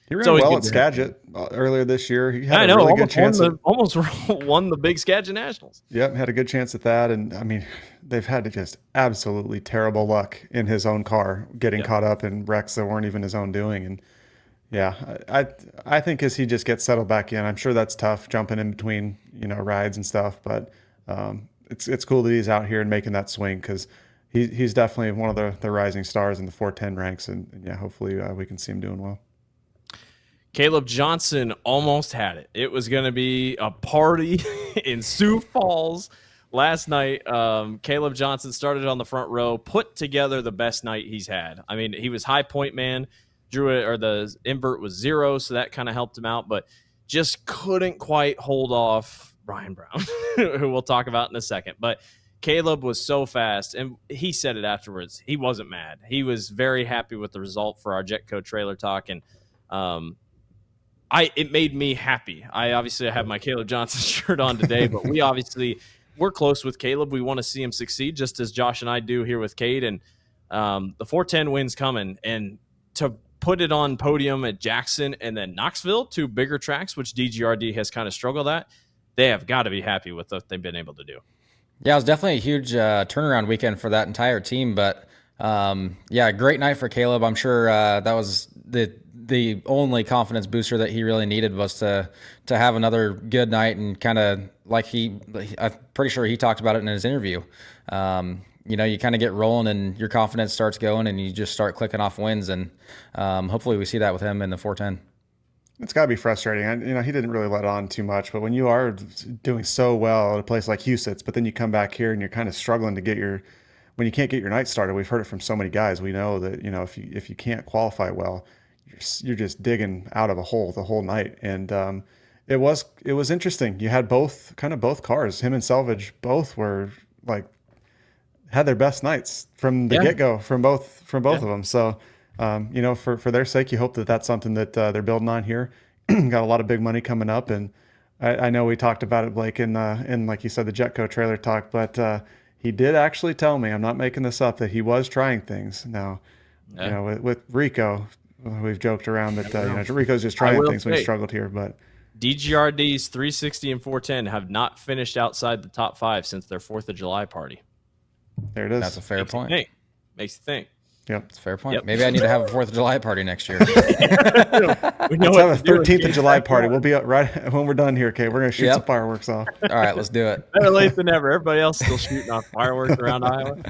he ran well at Skagit earlier this year. He had a really good chance. Almost won the big Skagit Nationals. Yep, had a good chance at that. And I mean, they've had just absolutely terrible luck in his own car, getting caught up in wrecks that weren't even his own doing. And yeah, I think as he just gets settled back in, I'm sure that's tough jumping in between, rides and stuff. But it's cool that he's out here and making that swing, because he's definitely one of the rising stars in the 410 ranks. And yeah, hopefully we can see him doing well. Caleb Johnson almost had it. It was going to be a party in Sioux Falls last night. Caleb Johnson started on the front row, put together the best night he's had. I mean, he was high point man. The invert was 0, so that kind of helped him out, but just couldn't quite hold off Ryan Brown, who we'll talk about in a second. But Caleb was so fast, and he said it afterwards. He wasn't mad. He was very happy with the result for our Jetco Trailer Talk, and it made me happy. I have my Caleb Johnson shirt on today, but we're close with Caleb. We want to see him succeed, just as Josh and I do here with Cade, and the 410 win's coming, and to put it on podium at Jackson and then Knoxville, 2 bigger tracks, which DGRD has kind of struggled at, they have got to be happy with what they've been able to do. Yeah, it was definitely a huge turnaround weekend for that entire team. But great night for Caleb. I'm sure that was the only confidence booster that he really needed, was to have another good night, and kind of I'm pretty sure he talked about it in his interview. You kind of get rolling and your confidence starts going, and you just start clicking off wins. And hopefully we see that with him in the 410. It's got to be frustrating. He didn't really let on too much, but when you are doing so well at a place like Huset's, but then you come back here and you're kind of struggling to when you can't get your night started. We've heard it from so many guys. We know that, if you can't qualify well, you're just digging out of a hole the whole night. And it was interesting. You had both cars, him and Salvage, both were had their best nights from the get-go from both of them. So, for their sake, you hope that that's something that they're building on here. Got a lot of big money coming up, and I know we talked about it, Blake, in like you said, the Jetco Trailer Talk, but he did actually tell me, I'm not making this up, that he was trying things. Now, with Rico, we've joked around that Rico's just trying things when he struggled here, but DGRD's 360 and 410 have not finished outside the top 5 since their 4th of July party. There it is. That's a fair point. Makes you think. Yep. It's a fair point. Yep. Maybe I need to have a 4th of July party next year. Let's have a 13th of July party. We'll be right when we're done here, Kate. We're going to shoot some fireworks off. All right, let's do it. Better late than never. Everybody else still shooting off fireworks around Iowa.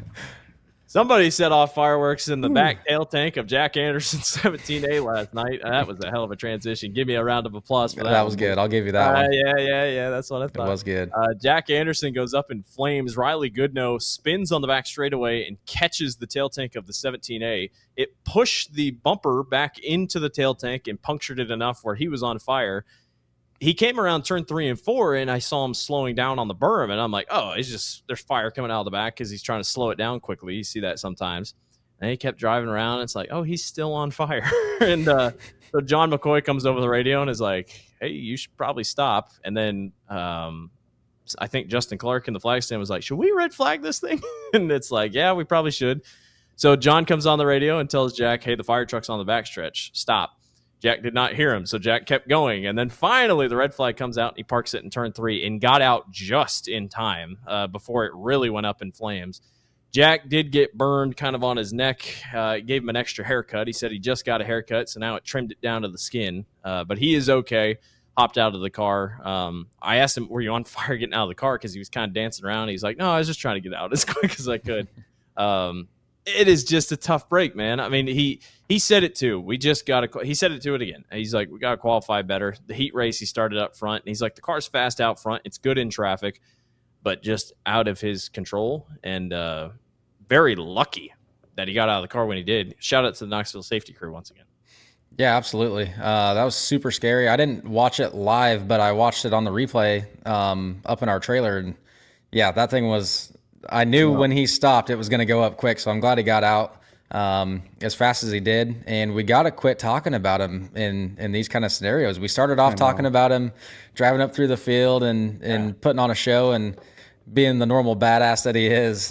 Somebody set off fireworks in the back tail tank of Jack Anderson's 17A last night. That was a hell of a transition. Give me a round of applause for that. That was good. I'll give you that one. Yeah. That's what I thought. It was good. Jack Anderson goes up in flames. Riley Goodno spins on the back straightaway and catches the tail tank of the 17A. It pushed the bumper back into the tail tank and punctured it enough where he was on fire. He came around turn 3 and 4, and I saw him slowing down on the berm, and I'm like, oh, there's fire coming out of the back because he's trying to slow it down quickly. You see that sometimes. And he kept driving around. And it's like, oh, he's still on fire. And so John McCoy comes over the radio and is like, hey, you should probably stop. And then I think Justin Clark in the flag stand was like, should we red flag this thing? And it's like, yeah, we probably should. So John comes on the radio and tells Jack, hey, the fire truck's on the backstretch. Stop. Jack did not hear him, so Jack kept going. And then finally the red flag comes out, and he parks it in turn 3 and got out just in time before it really went up in flames. Jack did get burned kind of on his neck. It gave him an extra haircut. He said he just got a haircut, so now it trimmed it down to the skin. But he is okay. Hopped out of the car. I asked him, were you on fire getting out of the car? Because he was kind of dancing around. He's like, no, I was just trying to get out as quick as I could. It is just a tough break, man. I mean, he said it too. He said it to it again. He's like, we got to qualify better. The heat race, he started up front. And he's like, the car's fast out front. It's good in traffic, but just out of his control. And very lucky that he got out of the car when he did. Shout out to the Knoxville safety crew once again. Yeah, absolutely. That was super scary. I didn't watch it live, but I watched it on the replay up in our trailer. And yeah, that thing was... I knew when he stopped, it was going to go up quick, so I'm glad he got out. as fast as he did. And we got to quit talking about him in these kind of scenarios. We started off talking about him driving up through the field and putting on a show and being the normal badass that he is.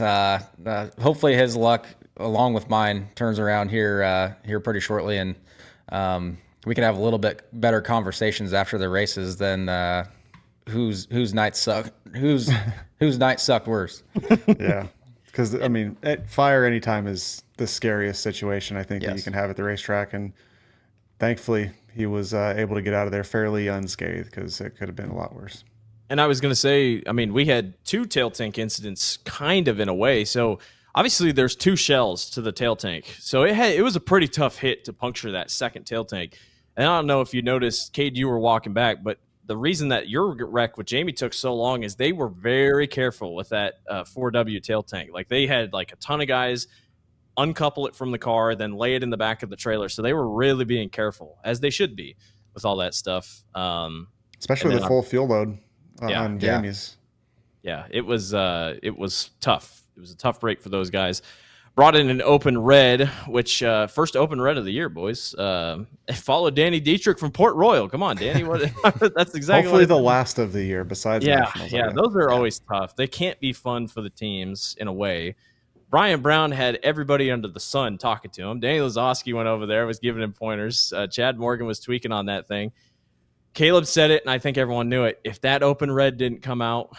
Hopefully his luck, along with mine, turns around here pretty shortly, and we can have a little bit better conversations after the races than whose night sucked worse. Yeah, because I mean, fire anytime is the scariest situation I think that you can have at the racetrack, and thankfully he was able to get out of there fairly unscathed, because it could have been a lot worse. And I was going to say, I mean, we had 2 tail tank incidents kind of in a way. So obviously there's 2 shells to the tail tank. So it was a pretty tough hit to puncture that second tail tank. And I don't know if you noticed, Cade, you were walking back, but the reason that your wreck with Jamie took so long is they were very careful with that 4W tail tank. Like, they had like a ton of guys uncouple it from the car, then lay it in the back of the trailer. So they were really being careful, as they should be, with all that stuff. Especially the full fuel load. On Jamie's. Yeah, it was tough. It was a tough break for those guys. Brought in an open red, which first open red of the year, boys. It followed Danny Dietrich from Port Royal. Come on, Danny. That's exactly hopefully the last of the year besides Nationals. Yeah, those are always tough. They can't be fun for the teams in a way. Brian Brown had everybody under the sun talking to him. Danny Lazowski went over there, was giving him pointers. Chad Morgan was tweaking on that thing. Caleb said it, and I think everyone knew it. If that open red didn't come out,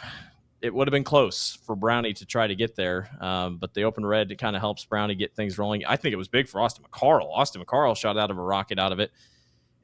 it would have been close for Brownie to try to get there. But the open red, it kind of helps Brownie get things rolling. I think it was big for Austin McCarl. Austin McCarl shot out of a rocket out of it.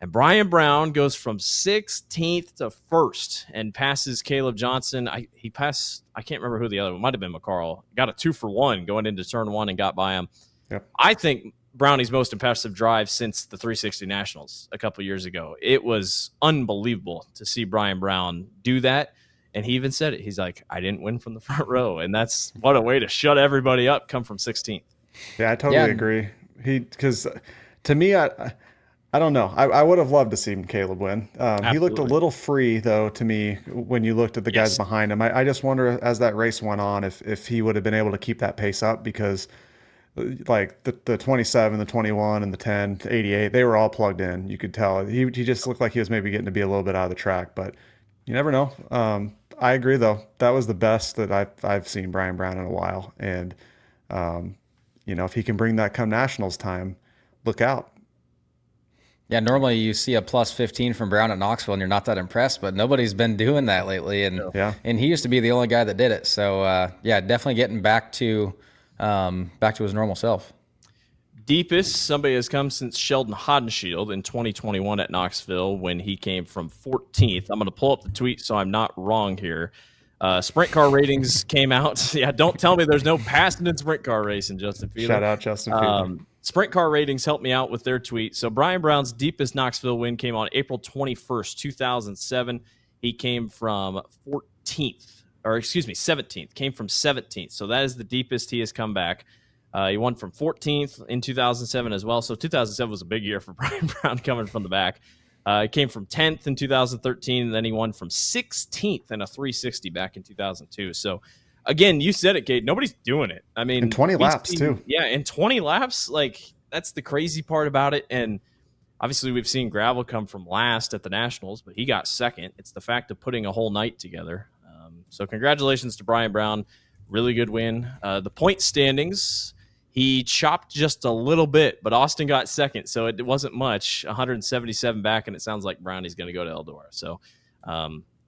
And Brian Brown goes from 16th to 1st and passes Caleb Johnson. He passed, I can't remember who the other one, might have been McCarl. Got a 2-for-1 going into turn 1 and got by him. Yep. I think Brownie's most impressive drive since the 360 Nationals a couple years ago. It was unbelievable to see Brian Brown do that. And he even said it. He's like, I didn't win from the front row. And that's what a way to shut everybody up, come from 16th. Yeah, I totally agree. Because to me, I don't know. I would have loved to see Caleb win. He looked a little free, though, to me, when you looked at the guys behind him. I just wonder, as that race went on, if he would have been able to keep that pace up, because like the 27, the 21, and the 10, the 88, they were all plugged in. You could tell. He just looked like he was maybe getting to be a little bit out of the track, but you never know. I agree, though. That was the best that I've seen Brian Brown in a while. And, if he can bring that come Nationals time, look out. Yeah, normally you see a plus 15 from Brown at Knoxville and you're not that impressed, but nobody's been doing that lately. And he used to be the only guy that did it. So, definitely getting back to his normal self. Deepest somebody has come since Sheldon Hodenshield in 2021 at Knoxville, when he came from 14th. I'm going to pull up the tweet so I'm not wrong here. Sprint car ratings came out. Yeah, don't tell me there's no passing in sprint car racing, Justin Fiedler. Shout out Justin Fiedler. Sprint car ratings helped me out with their tweet. So Brian Brown's deepest Knoxville win came on April 21st, 2007. He came from 17th. Came from 17th. So that is the deepest he has come back. He won from 14th in 2007 as well. So 2007 was a big year for Brian Brown coming from the back. He came from 10th in 2013, and then he won from 16th in a 360 back in 2002. So, again, you said it, Cade. Nobody's doing it. I mean, in 20 laps, too. Yeah, in 20 laps, like, that's the crazy part about it. And obviously we've seen Gravel come from last at the Nationals, but he got second. It's the fact of putting a whole night together. So congratulations to Brian Brown. Really good win. The point standings, he chopped just a little bit, but Austin got second, so it wasn't much. 177 back, and it sounds like Brownie's going to go to Eldora. So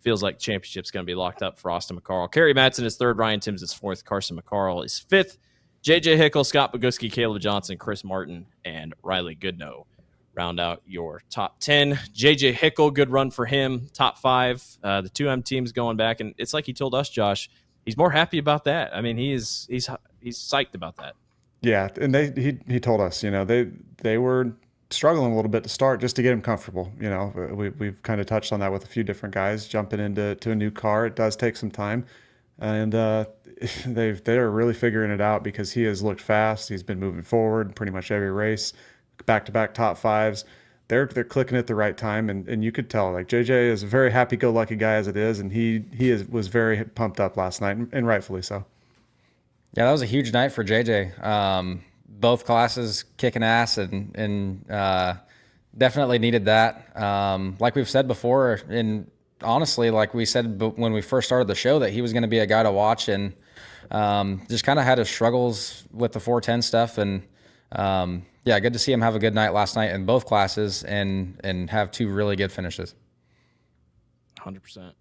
feels like championship's going to be locked up for Austin McCarl. Kerry Madsen is third. Ryan Timms is fourth. Carson McCarl is fifth. J.J. Hickle, Scott Boguski, Caleb Johnson, Chris Martin, and Riley Goodno round out your top 10. J.J. Hickle, good run for him. Top 5. The 2M teams going back, and it's like he told us, Josh, he's more happy about that. I mean, he's psyched about that. Yeah, and he told us, they were struggling a little bit to start just to get him comfortable. We've kind of touched on that with a few different guys jumping into a new car. It does take some time, and they're really figuring it out, because he has looked fast. He's been moving forward pretty much every race, back-to-back top 5s. They're clicking at the right time, and you could tell, like, JJ is a very happy-go-lucky guy as it is, and he was very pumped up last night, and rightfully so. Yeah, that was a huge night for JJ. both classes kicking ass and definitely needed that. Like we've said before, and honestly, like we said when we first started the show, that he was going to be a guy to watch, and just kind of had his struggles with the 410 stuff. And yeah, good to see him have a good night last night in both classes and have 2 really good finishes. 100%.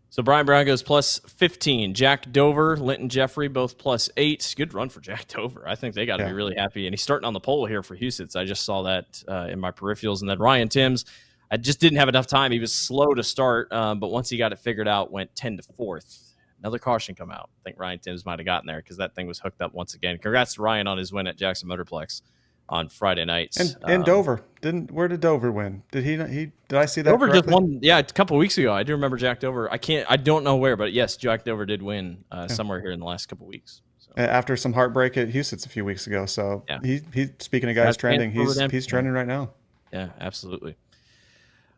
So Brian Brown goes plus 15. Jack Dover, Linton Jeffrey, both plus 8. Good run for Jack Dover. I think they got to be really happy. And he's starting on the pole here for Houston. I just saw that in my peripherals. And then Ryan Timms, I just didn't have enough time. He was slow to start, but once he got it figured out, went 10 to 4th. Another caution come out. I think Ryan Timms might have gotten there because that thing was hooked up once again. Congrats to Ryan on his win at Jackson Motorplex on Friday nights. And Dover where did Dover win? Did I see that Dover correctly? just won, a couple of weeks ago. I do remember Jack Dover. I don't know where, but yes, Jack Dover did win somewhere here in the last couple of weeks. So. After some heartbreak at Houston's a few weeks ago. So he speaking of guys trending, he's trending right now. Yeah, absolutely.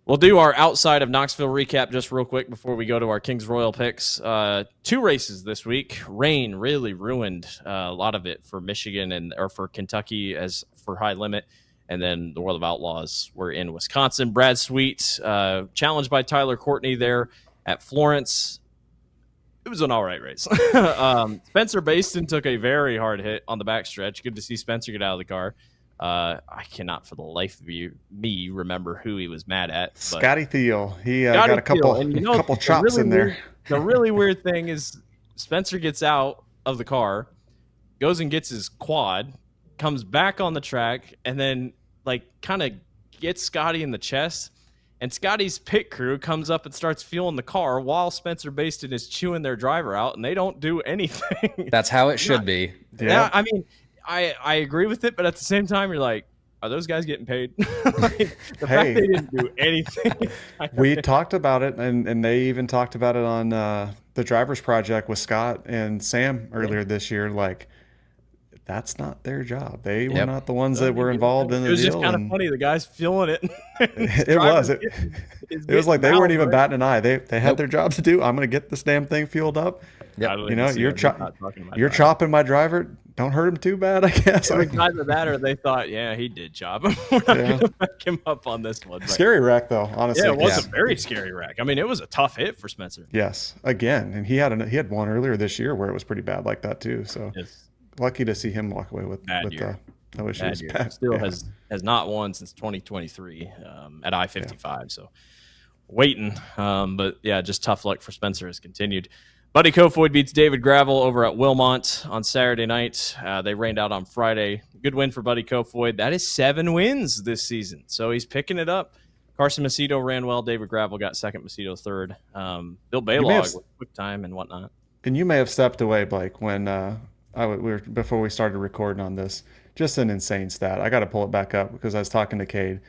We'll do our outside of Knoxville recap just real quick before we go to our Kings Royal picks. 2 races this week. Rain really ruined a lot of it for Michigan or for Kentucky as for high limit. And then the World of Outlaws were in Wisconsin. Brad Sweet, challenged by Tyler Courtney there at Florence. It was an all right race. Spencer Baston took a very hard hit on the backstretch. Good to see Spencer get out of the car. I cannot for the life of me remember who he was mad at. Scotty Thiel. He got a couple chops in there. The really weird thing is Spencer gets out of the car, goes and gets his quad, comes back on the track, and then kind of gets Scotty in the chest. And Scotty's pit crew comes up and starts fueling the car while Spencer Baston is chewing their driver out, and they don't do anything. That's how it should be. Yeah, I mean, I agree with it, but at the same time, you're like, are those guys getting paid? The fact they didn't do anything. We talked about it, and they even talked about it on the Drivers Project with Scott and Sam earlier this year. Like, that's not their job. They were not the ones that were involved in the deal. It was just kind of funny. The guy's feeling it. It was. It was like they weren't even batting an eye. They had their job to do. I'm going to get this damn thing fueled up. Yep. You're chopping my driver. Don't hurt him too bad, I guess. Either that or they thought, he did chop him. We're not going to back him up on this one. Scary wreck, though, honestly. Yeah, it was a very scary wreck. I mean, it was a tough hit for Spencer. Yes, again. And he had one earlier this year where it was pretty bad like that, too. So lucky to see him walk away with no issues. Still has not won since 2023 at I-55. So waiting. But, just tough luck for Spencer has continued. Buddy Kofoid beats David Gravel over at Wilmot on Saturday night. They rained out on Friday. Good win for Buddy Kofoid. That is 7 wins this season, so he's picking it up. Carson Macedo ran well. David Gravel got second. Macedo third. Bill Baylog with quick time and whatnot. And you may have stepped away, Blake, when before we started recording on this. Just an insane stat. I got to pull it back up because I was talking to Cade.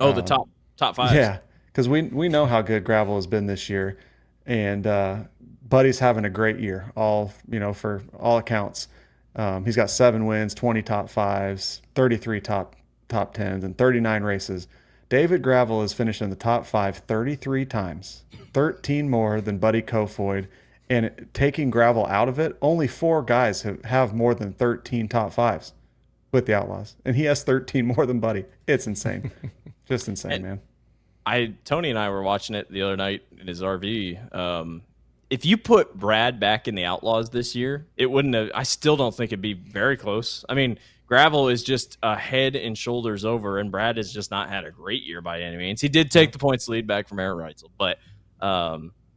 Oh, the top 5. Yeah, because we know how good Gravel has been this year, and Buddy's having a great year, for all accounts. He's got 7 wins, 20 top 5s, 33 top 10s, and 39 races. David Gravel is finishing in the top 5 33 times, 13 more than Buddy Kofoid. And taking Gravel out of it, only 4 guys have more than 13 top 5s with the Outlaws. And he has 13 more than Buddy. It's insane. Just insane, man. Tony and I were watching it the other night in his RV. If you put Brad back in the Outlaws this year, it wouldn't have. I still don't think it'd be very close. I mean, Gravel is just a head and shoulders over, and Brad has just not had a great year by any means. He did take the points lead back from Aaron Reitzel, but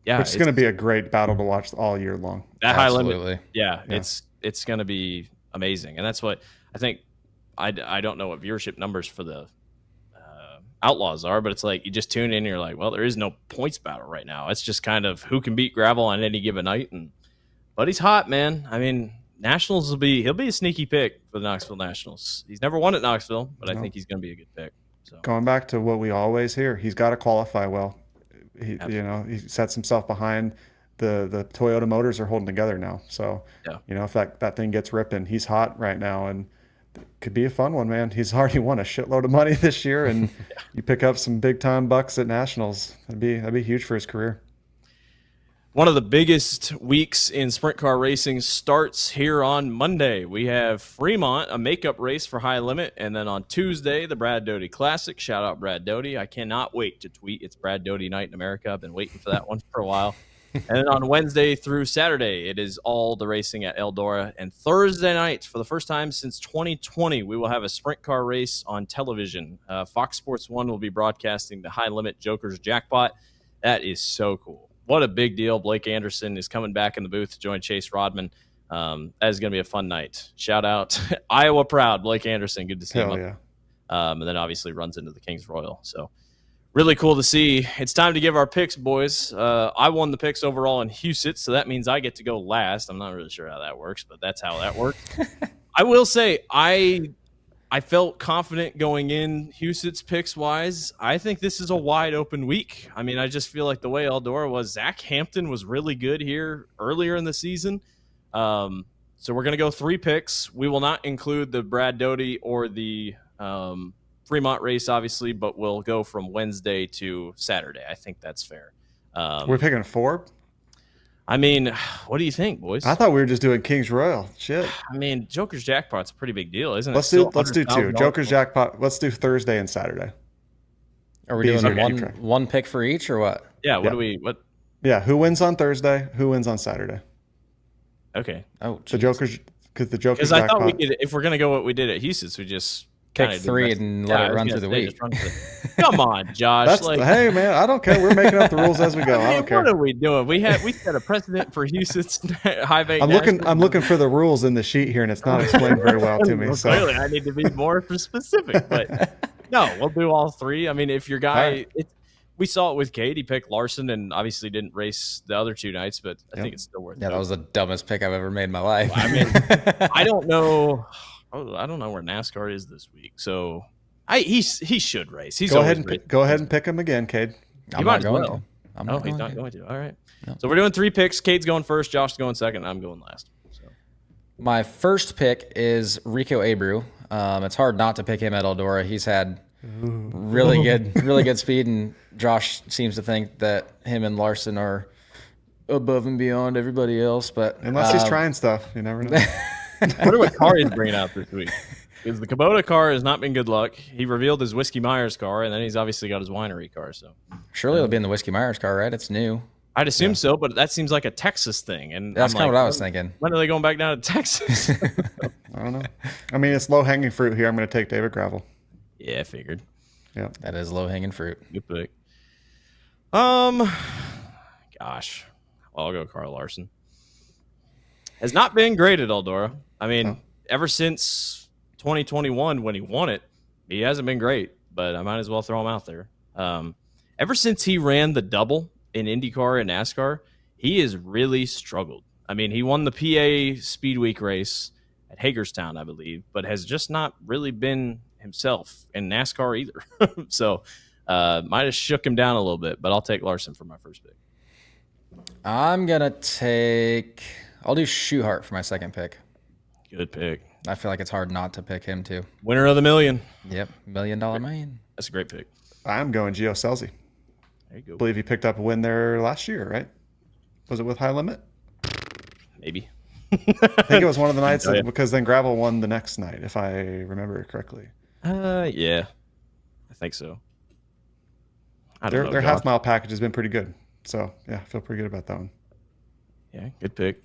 which is going to be a great battle to watch all year long. That high limit, it's going to be amazing, and that's what I think. I don't know what viewership numbers for the Outlaws are, but it's like you just tune in and you're like, well, there is no points battle right now. It's just kind of who can beat Gravel on any given night. And Buddy's hot, man. I mean, Nationals he'll be a sneaky pick for the Knoxville Nationals. He's never won at Knoxville, but I think he's going to be a good pick. So going back to what we always hear, he's got to qualify well. He sets himself behind the Toyota motors are holding together now. So if that thing gets ripping, he's hot right now, and could be a fun one, man. He's already won a shitload of money this year, and you pick up some big time bucks at Nationals. That'd be huge for his career. One of the biggest weeks in sprint car racing starts here on Monday. We have Fremont, a makeup race for High Limit, and then on Tuesday, the Brad Doty Classic. Shout out Brad Doty. I cannot wait to tweet it's Brad Doty Night in America. I've been waiting for that one for a while. And then on Wednesday through Saturday, it is all the racing at Eldora. And Thursday night, for the first time since 2020, we will have a sprint car race on television. Fox Sports 1 will be broadcasting the High Limit Jokers Jackpot. That is so cool. What a big deal. Blake Anderson is coming back in the booth to join Chase Rodman. That is going to be a fun night. Shout out Iowa proud, Blake Anderson. Good to see him. Yeah. And then obviously runs into the Kings Royal. So really cool to see. It's time to give our picks, boys. I won the picks overall in Houston, so that means I get to go last. I'm not really sure how that works, but that's how that works. I will say I felt confident going in Houston's picks wise. I think this is a wide open week. I mean, I just feel like the way Eldora was, Zach Hampton was really good here earlier in the season. So we're going to go 3 picks. We will not include the Brad Doty or the Fremont race, obviously, but we'll go from Wednesday to Saturday. I think that's fair. We're picking 4? I mean, what do you think, boys? I thought we were just doing Kings Royal. Shit. I mean, Joker's Jackpot's a pretty big deal, isn't it? Let's do 2. Joker's Jackpot. Let's do Thursday and Saturday. Are we doing one pick for each or what? Yeah. What? Yeah. Who wins on Thursday? Who wins on Saturday? Okay. Oh, the Joker's because I thought we could. If we're gonna go what we did at Houston's, we just pick 3 and let it run through the week. Come on, Josh. Hey, man, I don't care. We're making up the rules as we go. I don't care. What are we doing? We set a precedent for Houston's high bank. I'm looking for the rules in the sheet here, and it's not explained very well to me. So clearly, I need to be more specific. But no, we'll do all 3. I mean, if your guy, we saw it with Cade. He picked Larson, and obviously didn't race the other 2 nights. But I think it's still worth it. Yeah, that was the dumbest pick I've ever made in my life. I mean, I don't know. I don't know where NASCAR is this week, so he should race. Go ahead and pick him again, Cade. I'm not going to. He's not going to. All right. No. So we're doing 3 picks. Cade's going first. Josh's going second. I'm going last. So. My first pick is Rico Abreu. It's hard not to pick him at Eldora. He's had really good speed, and Josh seems to think that him and Larson are above and beyond everybody else. But unless he's trying stuff, you never know. I wonder what car he's bringing out this week. Because the Kubota car has not been good luck. He revealed his Whiskey Myers car, and then he's obviously got his winery car. So surely it'll be in the Whiskey Myers car, right? It's new. I'd assume so, but that seems like a Texas thing. And that's kind of what I was thinking. When are they going back down to Texas? I don't know. I mean, it's low-hanging fruit here. I'm going to take David Gravel. Yeah, I figured. Yeah, that is low-hanging fruit. Good pick. Gosh, I'll go Carl Larson. Has not been great at Eldora. I mean, ever since 2021 when he won it, he hasn't been great, but I might as well throw him out there. Ever since he ran the double in IndyCar and NASCAR, he has really struggled. I mean, he won the PA Speed Week race at Hagerstown, I believe, but has just not really been himself in NASCAR either. So might have shook him down a little bit, but I'll take Larson for my first pick. I'll do Schuchart for my second pick. Good pick. I feel like it's hard not to pick him too. Winner of the million. Yep, $1 million man. That's a great pick. I'm going Gio Scelzi. There you go. I believe he picked up a win there last year, right? Was it with High Limit? Maybe. I think it was one of the nights because then Gravel won the next night, if I remember it correctly. Yeah, I think so. Their half-mile package has been pretty good. So, yeah, I feel pretty good about that one. Yeah, good pick.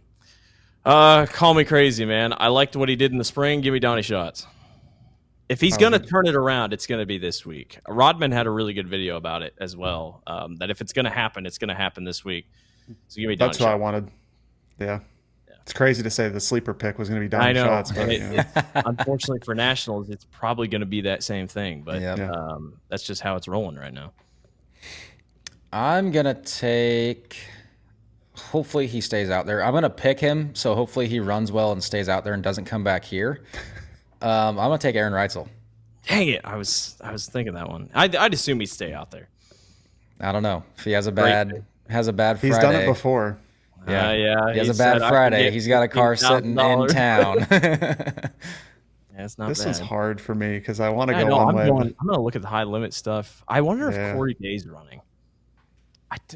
Call me crazy, man. I liked what he did in the spring. Give me Donnie Schatz. If he's going to turn it around, it's going to be this week. Rodman had a really good video about it as well, that if it's going to happen, it's going to happen this week. So give me Donnie Schatz. That's what I wanted. Yeah. It's crazy to say the sleeper pick was going to be Donnie Schatz. But, unfortunately for Nationals, it's probably going to be that same thing. But that's just how it's rolling right now. I'm going to take... Hopefully he stays out there. I'm going to pick him, so hopefully he runs well and stays out there and doesn't come back here. I'm going to take Aaron Reitzel. Dang it. I was thinking that one. I'd assume he'd stay out there. I don't know. If he has a bad Friday. He's done it before. Yeah. He has a bad Friday. He's got a car sitting in town. It's not this bad. is hard for me because I want to go one way. I'm going to look at the high limit stuff. I wonder if Corey Day's running.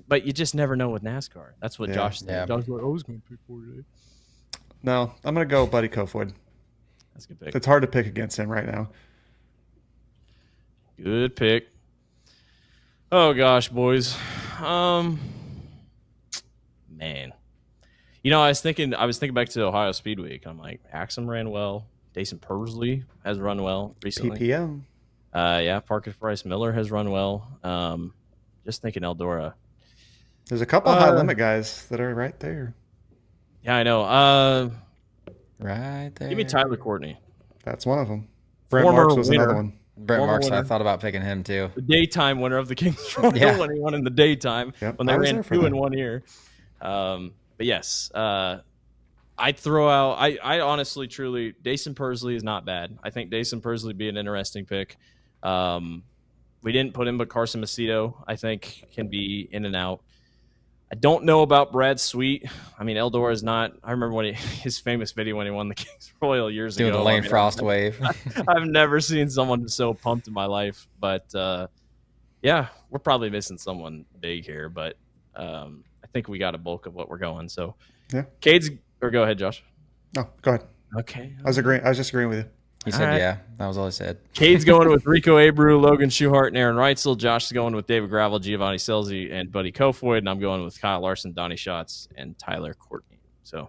But you just never know with NASCAR. That's what Josh said. Yeah. Josh was like, I was going to pick Ford today. No, I'm going to go Buddy Kofoid. That's a good pick. It's hard to pick against him right now. Good pick. Oh gosh, boys. Man. I was thinking back to Ohio Speed Week. I'm like, Axum ran well. Dason Persley has run well recently. PPM. Yeah, Parker Price Miller has run well. Just thinking Eldora. There's a couple high limit guys that are right there. Yeah, I know. Right there. Give me Tyler Courtney. That's one of them. Brent Former Marks was winner. another one. Brent Marks, I thought about picking him too. The daytime winner of the Kings Royal when he won in the daytime when they ran 2 in 1 year. But yes, I'd throw out. I honestly, truly, Dason Persley is not bad. I think Dason Persley would be an interesting pick. We didn't put him, but Carson Macedo, I think, can be in and out. I don't know about Brad Sweet. I mean, Eldora is not. I remember his famous video when he won the Kings Royal years ago. Doing the Lane Frost wave. I've never seen someone so pumped in my life. But yeah, we're probably missing someone big here. But I think we got a bulk of what we're going. So yeah, go ahead, Josh. No, go ahead. Okay, I was just agreeing with you. He said, yeah. That was all he said. Cade's going with Rico Abreu, Logan Schuchart, and Aaron Reitzel. Josh is going with David Gravel, Giovanni Selzy, and Buddy Kofoid. And I'm going with Kyle Larson, Donnie Schatz, and Tyler Courtney. So,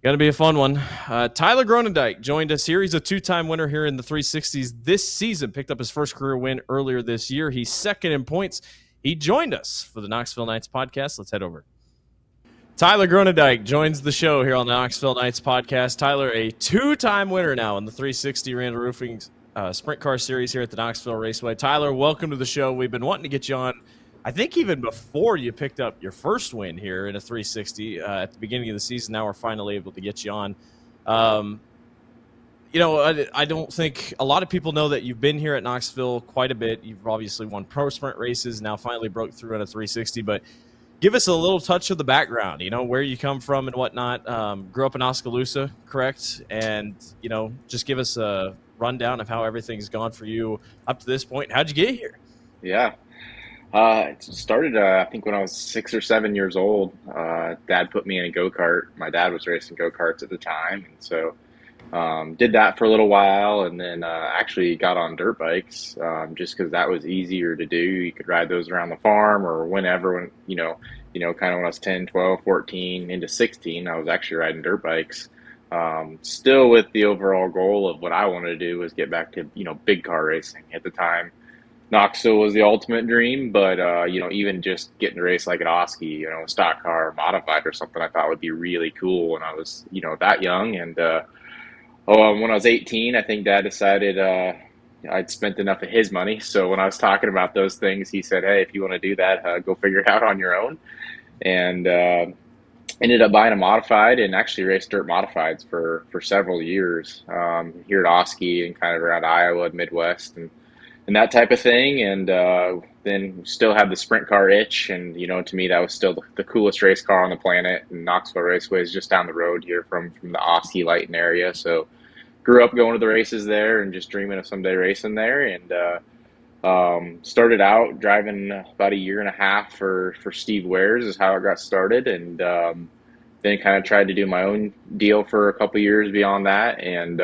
going to be a fun one. Tyler Groenendyk joined a series of 2-time winner here in the 360s this season. Picked up his first career win earlier this year. He's second in points. He joined us for the Knoxville Knights podcast. Let's head over. Tyler Gronike joins the show here on the Knoxville Knights podcast. Tyler, a 2-time winner now in the 360 Randall Roofing Sprint Car Series here at the Knoxville Raceway. Tyler, welcome to the show. We've been wanting to get you on, I think, even before you picked up your first win here in a 360 at the beginning of the season. Now we're finally able to get you on. I don't think a lot of people know that you've been here at Knoxville quite a bit. You've obviously won pro sprint races, now finally broke through in a 360, but give us a little touch of the background, where you come from and whatnot. Grew up in Oskaloosa, correct? And, just give us a rundown of how everything's gone for you up to this point. How'd you get here? Yeah. It started, I think, when I was 6 or 7 years old. Dad put me in a go-kart. My dad was racing go-karts at the time. And so did that for a little while, and then actually got on dirt bikes just because that was easier to do. You could ride those around the farm or whenever, kind of when I was 10, 12, 14, into 16, I was actually riding dirt bikes. Still with the overall goal of what I wanted to do was get back to, big car racing. At the time, Knoxville was the ultimate dream, but, even just getting to race like an Oski, a stock car or modified or something I thought would be really cool when I was, that young. And when I was 18, I think Dad decided I'd spent enough of his money. So when I was talking about those things, he said, hey, if you want to do that, go figure it out on your own. And ended up buying a modified and actually raced dirt modifieds for several years here at Oski and kind of around Iowa, Midwest, and that type of thing. And then still had the sprint car itch. And, to me, that was still the coolest race car on the planet. And Knoxville Raceway is just down the road here from the Oski Lighton area. So grew up going to the races there and just dreaming of someday racing there. And started out driving about a year and a half for Steve Wares is how it got started. And then kind of tried to do my own deal for a couple years beyond that. And,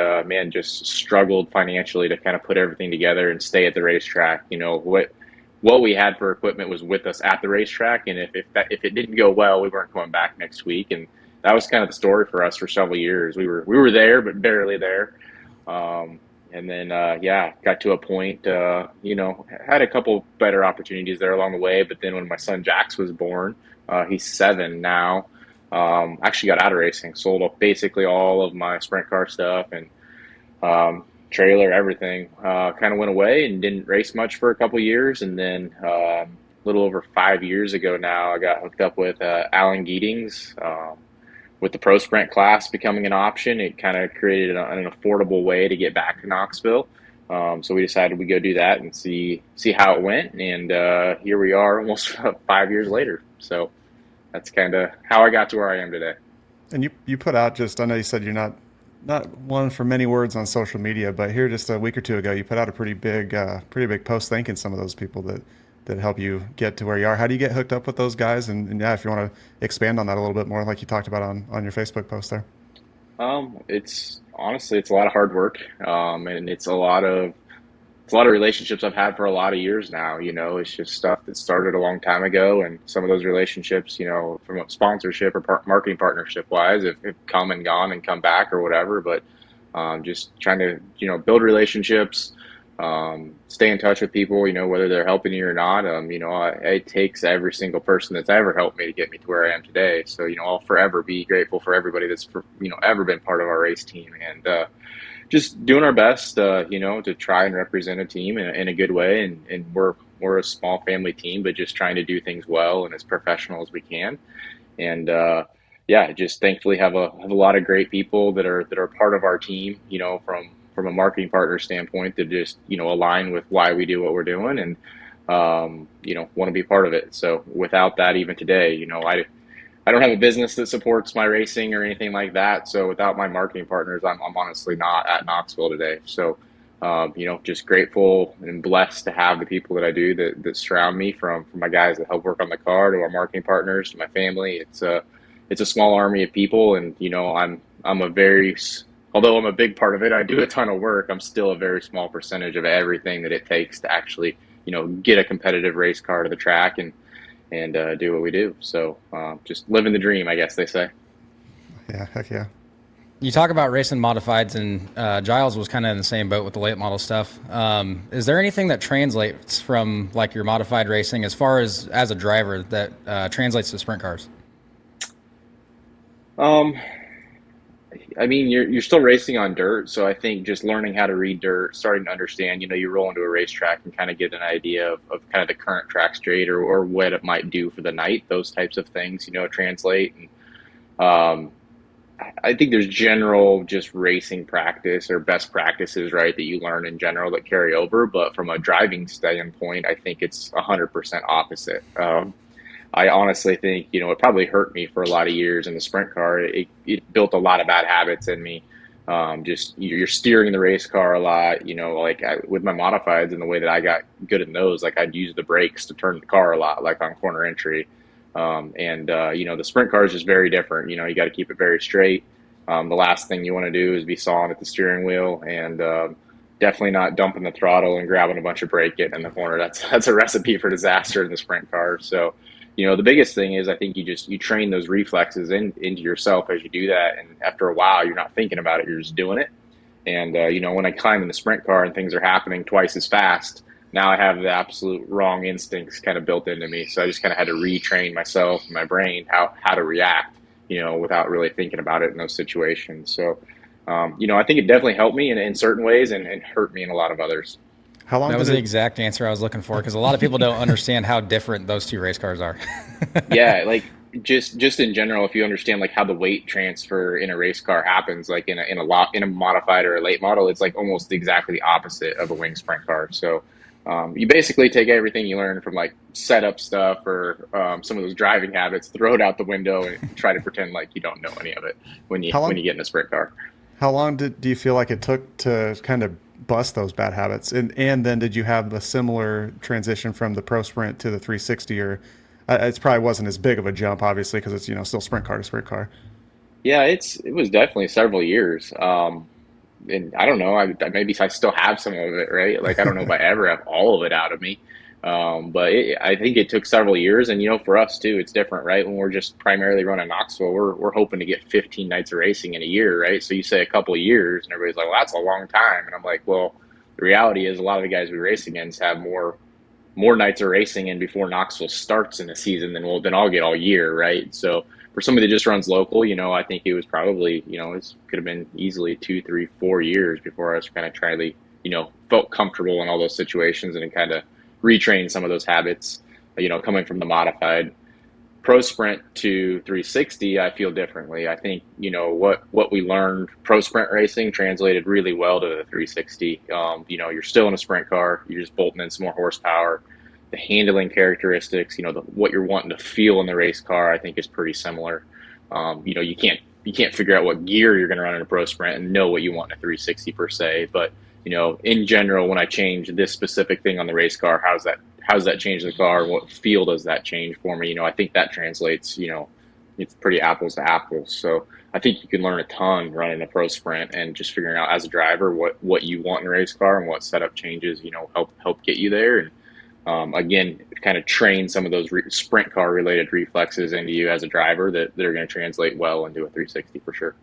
just struggled financially to kind of put everything together and stay at the racetrack. What we had for equipment was with us at the racetrack. And if it didn't go well, we weren't coming back next week. And that was kind of the story for us for several years. We were there, but barely there. And then, got to a point, had a couple better opportunities there along the way. But then when my son Jax was born, he's 7 now, actually got out of racing, sold off basically all of my sprint car stuff and trailer, everything, kind of went away and didn't race much for a couple years. And then a little over 5 years ago now, I got hooked up with Alan Geetings. With the pro sprint class becoming an option, it kind of created an affordable way to get back to Knoxville. So we decided we'd go do that and see how it went. And here we are almost 5 years later. So that's kind of how I got to where I am today. And you put out I know you said you're not one for many words on social media, but here just a week or two ago, you put out a pretty big post thanking some of those people that that help you get to where you are. How do you get hooked up with those guys? And yeah, if you want to expand on that a little bit more, like you talked about on your Facebook post there. It's honestly, it's a lot of hard work. And it's a lot of relationships I've had for a lot of years now. It's just stuff that started a long time ago, and some of those relationships, from a sponsorship or marketing partnership wise, have come and gone and come back or whatever. But just trying to, build relationships, stay in touch with people, whether they're helping you or not. It takes every single person that's ever helped me to get me to where I am today. So, I'll forever be grateful for everybody that's, ever been part of our race team, and just doing our best, to try and represent a team in a good way. And we're a small family team, but just trying to do things well and as professional as we can. And, just thankfully have a lot of great people that are part of our team, from a marketing partner standpoint, that just, align with why we do what we're doing, and, want to be part of it. So without that, even today, I don't have a business that supports my racing or anything like that. So without my marketing partners, I'm honestly not at Knoxville today. So, just grateful and blessed to have the people that I do that surround me, from my guys that help work on the car, to our marketing partners, to my family. It's a small army of people, and, although I'm a big part of it, I do a ton of work. I'm still a very small percentage of everything that it takes to actually, get a competitive race car to the track and do what we do. So just living the dream, I guess they say. Yeah, heck yeah. You talk about racing modifieds, and Giles was kind of in the same boat with the late model stuff. Is there anything that translates from like your modified racing as far as a driver that translates to sprint cars? I mean, you're still racing on dirt, so I think just learning how to read dirt, starting to understand, you roll into a racetrack and kind of get an idea of kind of the current track straight, or what it might do for the night. Those types of things, translate. And I think there's general just racing practice or best practices, right, that you learn in general that carry over. But from a driving standpoint, I think it's 100% opposite. I honestly think, it probably hurt me for a lot of years in the sprint car. It built a lot of bad habits in me. Just you're steering the race car a lot, with my modifieds, and the way that I got good in those, like I'd use the brakes to turn the car a lot, like on corner entry. The sprint car is just very different. You got to keep it very straight. The last thing you want to do is be sawing at the steering wheel, and definitely not dumping the throttle and grabbing a bunch of brake getting in the corner. That's a recipe for disaster in the sprint car. So, the biggest thing is, I think you train those reflexes into yourself as you do that. And after a while, you're not thinking about it, you're just doing it. And, when I climb in the sprint car and things are happening twice as fast, now I have the absolute wrong instincts kind of built into me. So I just kind of had to retrain myself and my brain how to react, without really thinking about it in those situations. So, I think it definitely helped me in certain ways, and hurt me in a lot in others. How long? That was the exact answer I was looking for, because a lot of people don't understand how different those two race cars are. Yeah, like just in general, if you understand like how the weight transfer in a race car happens, like in a modified or a late model, it's like almost exactly the opposite of a wing sprint car. So you basically take everything you learn from like setup stuff or some of those driving habits, throw it out the window, and try to pretend like you don't know any of it when you get in a sprint car. How long do you feel like it took to kind of bust those bad habits? And then did you have a similar transition from the Pro Sprint to the 360, or it probably wasn't as big of a jump, obviously, because it's still sprint car to sprint car? Yeah, it was definitely several years. And I don't know, maybe I still have some of it, right? Like, I don't know if I ever have all of it out of me. But I think it took several years, and for us too, it's different, right? When we're just primarily running Knoxville, we're hoping to get 15 nights of racing in a year, right? So you say a couple of years, and everybody's like, well, that's a long time. And I'm like, well, the reality is a lot of the guys we race against have more nights of racing in before Knoxville starts in a season than I'll get all year, right? So for somebody that just runs local, I think it was probably, it could have been easily 2, 3, 4 years before I was kind of trying to, felt comfortable in all those situations and kind of retrain some of those habits, coming from the modified. Pro Sprint to 360, I feel differently. I think, what we learned Pro Sprint racing translated really well to the 360. You're still in a sprint car, you're just bolting in some more horsepower. The handling characteristics, what you're wanting to feel in the race car, I think is pretty similar. You can't figure out what gear you're going to run in a Pro Sprint and know what you want in a 360 per se, but in general, when I change this specific thing on the race car, how's that change the car? What feel does that change for me? I think that translates, it's pretty apples to apples. So I think you can learn a ton running a pro sprint and just figuring out as a driver what you want in a race car and what setup changes, help get you there. And again, kind of train some of those sprint car related reflexes into you as a driver that are going to translate well into a 360 for sure.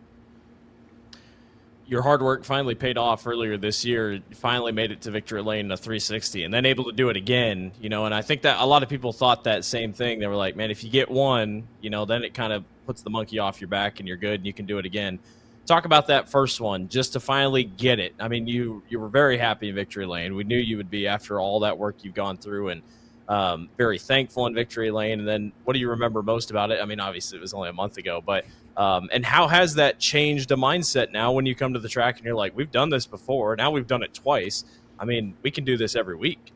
Your hard work finally paid off earlier this year. You finally made it to victory lane in a 360 and then able to do it again, and I think that a lot of people thought that same thing. They were like, man, if you get one, then it kind of puts the monkey off your back and you're good and you can do it again. Talk about that first one, just to finally get it. I mean, you were very happy in victory lane. We knew you would be after all that work you've gone through, and very thankful in victory lane. And then what do you remember most about it? I mean, obviously it was only a month ago, but and how has that changed the mindset now when you come to the track and you're like, we've done this before, now we've done it twice. I mean, we can do this every week.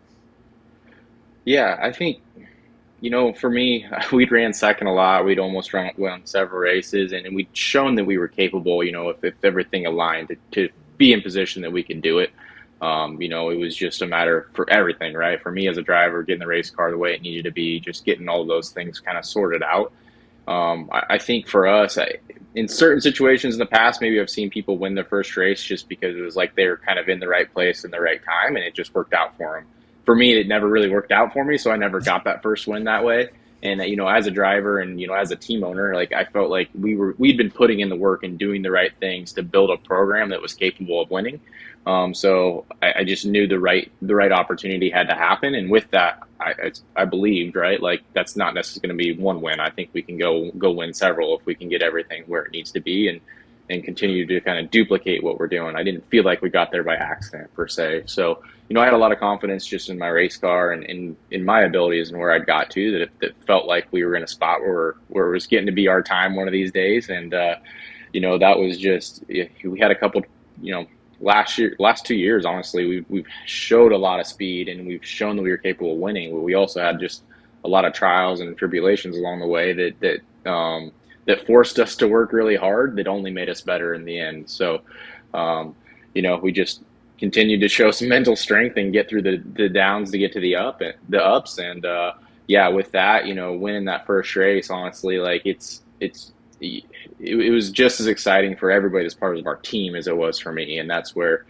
Yeah, I think, for me, we'd ran second a lot. We'd almost won several races, and we'd shown that we were capable, if everything aligned to be in position that we could do it. It was just a matter for everything, right? For me as a driver, getting the race car the way it needed to be, just getting all of those things kind of sorted out. I think for us, in certain situations in the past, maybe I've seen people win their first race just because it was like they were kind of in the right place in the right time, and it just worked out for them. For me, it never really worked out for me, so I never got that first win that way. And as a driver and as a team owner, like I felt like we'd been putting in the work and doing the right things to build a program that was capable of winning. So I just knew the right opportunity had to happen, and with that, I believed, right, like that's not necessarily going to be one win. I think we can go win several if we can get everything where it needs to be and continue to kind of duplicate what we're doing. I didn't feel like we got there by accident per se. So I had a lot of confidence just in my race car and in my abilities and where I'd got to that felt like we were in a spot where it was getting to be our time one of these days. And that was just, we had a couple, last 2 years, honestly, we've showed a lot of speed and we've shown that we were capable of winning. But we also had just a lot of trials and tribulations along the way that forced us to work really hard that only made us better in the end. So, we just continued to show some mental strength and get through the downs to get to the ups. And, with that, winning that first race, honestly, like it was just as exciting for everybody that's part of our team as it was for me. And that's where,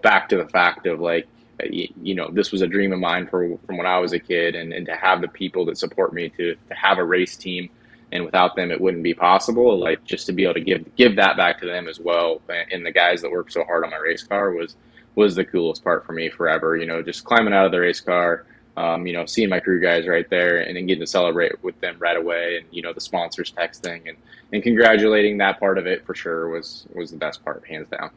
back to the fact of like, this was a dream of mine from when I was a kid, and to have the people that support me to have a race team, and without them, it wouldn't be possible. Like just to be able to give that back to them as well. And the guys that worked so hard on my race car was the coolest part for me forever, just climbing out of the race car, seeing my crew guys right there and then getting to celebrate with them right away. And, the sponsors texting and congratulating, that part of it for sure was the best part, hands down.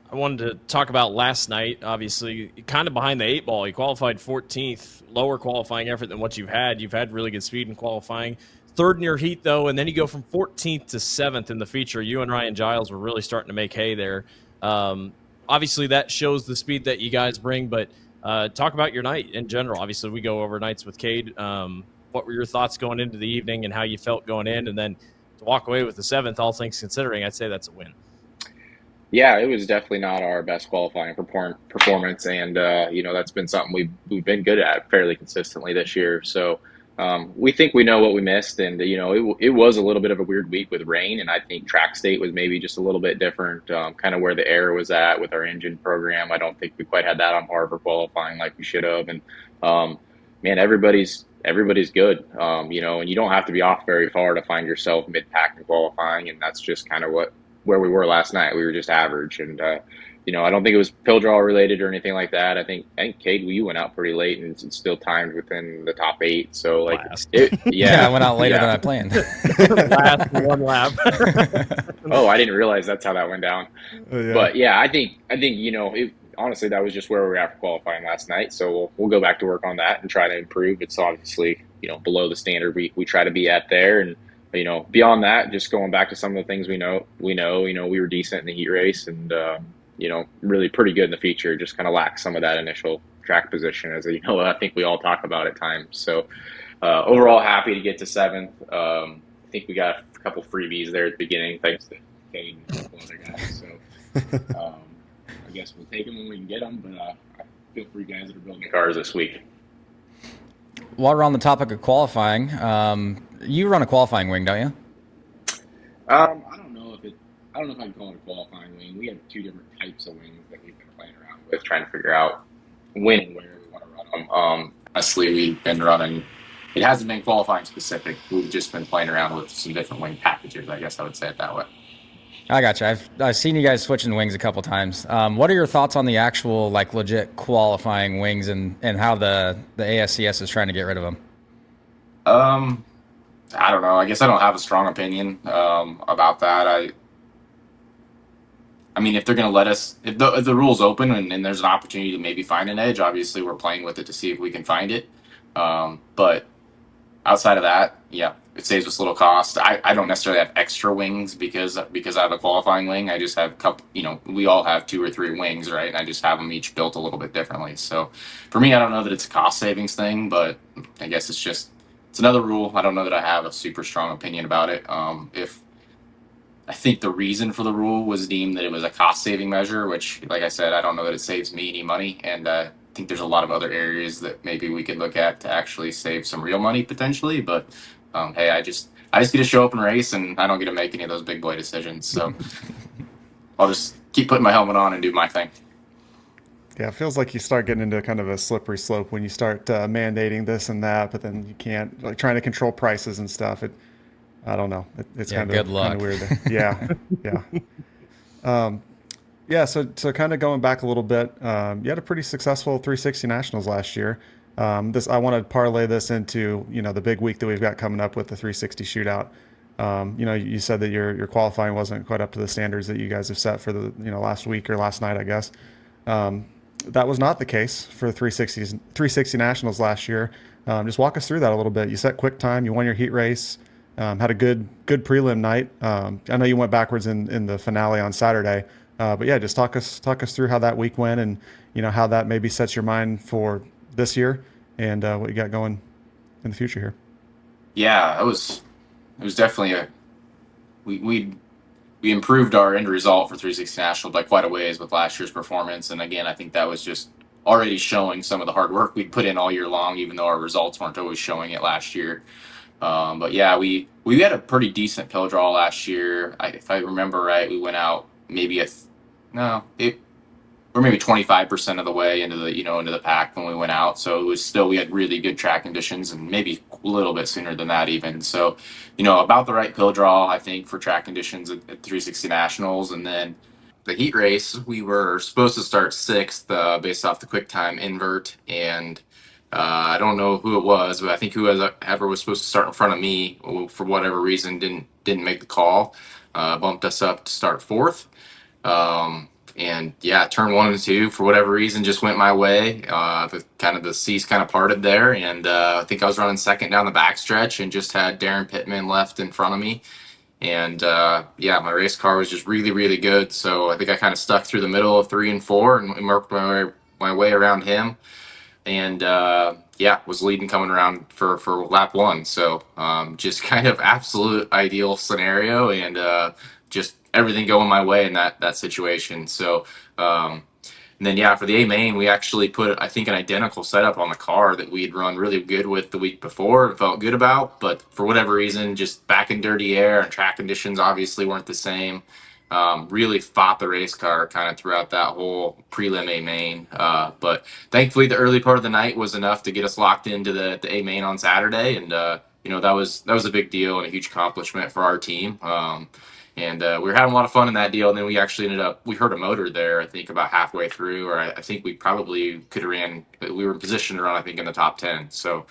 I wanted to talk about last night. Obviously, kind of behind the eight ball. You qualified 14th, lower qualifying effort than what you've had. You've had really good speed in qualifying. Third in your heat, though, and then you go from 14th to 7th in the feature. You and Ryan Giles were really starting to make hay there. Obviously, that shows the speed that you guys bring, but talk about your night in general. Obviously, we go over nights with Cade. What were your thoughts going into the evening and how you felt going in? And then to walk away with the 7th, all things considering, I'd say that's a win. Yeah, it was definitely not our best qualifying performance, and that's been something we've been good at fairly consistently this year. So we think we know what we missed, and it was a little bit of a weird week with rain, and I think track state was maybe just a little bit different, kind of where the air was at with our engine program. I don't think we quite had that on par for qualifying like we should have, and man, everybody's good, and you don't have to be off very far to find yourself mid-pack in qualifying, and that's just kind of where we were last night. We were just average, and I don't think it was pill draw related or anything like that. I think Cade, you went out pretty late and still timed within the top 8. So like, I went out later than I planned. Last one lap. Oh, I didn't realize that's how that went down. Yeah. But yeah, I think honestly, that was just where we were at for qualifying last night. So we'll go back to work on that and try to improve. It's obviously below the standard we try to be at there, and beyond that, just going back to some of the things we know, we were decent in the heat race and, really pretty good in the feature, just kind of lacked some of that initial track position, as I think we all talk about at times. So overall, happy to get to 7th. I think we got a couple freebies there at the beginning, thanks to Cade and a couple other guys. So guess we'll take them when we can get them. But I feel for you guys that are building cars this week. While we're on the topic of qualifying, you run a qualifying wing, don't you? I don't know if I can call it a qualifying wing. We have two different types of wings that we've been playing around with, trying to figure out when and where we want to run them. Honestly, we've been running. It hasn't been qualifying specific. We've just been playing around with some different wing packages. I guess I would say it that way. I gotcha. I've seen you guys switching wings a couple times. What are your thoughts on the actual like legit qualifying wings and how the ASCS is trying to get rid of them? I don't know. I guess I don't have a strong opinion about that. I mean, if they're going to let us, if the rule's open and there's an opportunity to maybe find an edge, obviously we're playing with it to see if we can find it. But outside of that, yeah, it saves us a little cost. I don't necessarily have extra wings because I have a qualifying wing. I just have a couple, we all have 2 or 3 wings, right? And I just have them each built a little bit differently. So for me, I don't know that it's a cost savings thing, but I guess it's another rule. I don't know that I have a super strong opinion about it. If I think the reason for the rule was deemed that it was a cost-saving measure, which, like I said, I don't know that it saves me any money, and I think there's a lot of other areas that maybe we could look at to actually save some real money potentially. But hey, I just get to show up and race, and I don't get to make any of those big boy decisions. So I'll just keep putting my helmet on and do my thing. Yeah, it feels like you start getting into kind of a slippery slope when you start mandating this and that, but then you can't, like trying to control prices and stuff. I don't know. It's kind of weird. Yeah, yeah. So kind of going back a little bit, you had a pretty successful 360 Nationals last year. I want to parlay this into the big week that we've got coming up with the 360 shootout. You said that your qualifying wasn't quite up to the standards that you guys have set for the last week or last night, I guess. That was not the case for the 360 Nationals last year. Just walk us through that a little bit. You set quick time. You won your heat race. Had a good prelim night. I know you went backwards in the finale on Saturday, but yeah, just talk us through how that week went and how that maybe sets your mind for this year and what you got going in the future here. Yeah, it was definitely we improved our end result for 360 National by quite a ways with last year's performance, and again, I think that was just already showing some of the hard work we'd put in all year long, even though our results weren't always showing it last year. But yeah, we had a pretty decent pill draw last year. If I remember right, we went out maybe we're maybe 25% of the way into the pack when we went out. So it was still, we had really good track conditions and maybe a little bit sooner than that even. So, about the right pill draw, I think, for track conditions at 360 Nationals. And then the heat race, we were supposed to start 6th based off the quick time invert, and I don't know who it was, but I think whoever was supposed to start in front of me, for whatever reason, didn't make the call. Bumped us up to start 4th. And yeah, turn 1 and 2 for whatever reason just went my way. The seas kind of parted there, and I think I was running 2nd down the backstretch and just had Darren Pittman left in front of me. And yeah, my race car was just really, really good. So I think I kind of stuck through the middle of 3 and 4 and worked my way around him. And yeah, was leading coming around for lap 1. So just kind of absolute ideal scenario, and just everything going my way in that situation. So and then yeah, for the A main, we actually put, I think, an identical setup on the car that we'd run really good with the week before and felt good about, but for whatever reason, just back in dirty air and track conditions obviously weren't the same. Really fought the race car kind of throughout that whole prelim A main. But thankfully the early part of the night was enough to get us locked into the A main on Saturday. And, that was a big deal and a huge accomplishment for our team. And we were having a lot of fun in that deal. And then we actually we heard a motor there, I think about halfway through, or I think we probably could have ran, we were in position to run, I think, in the top 10. So,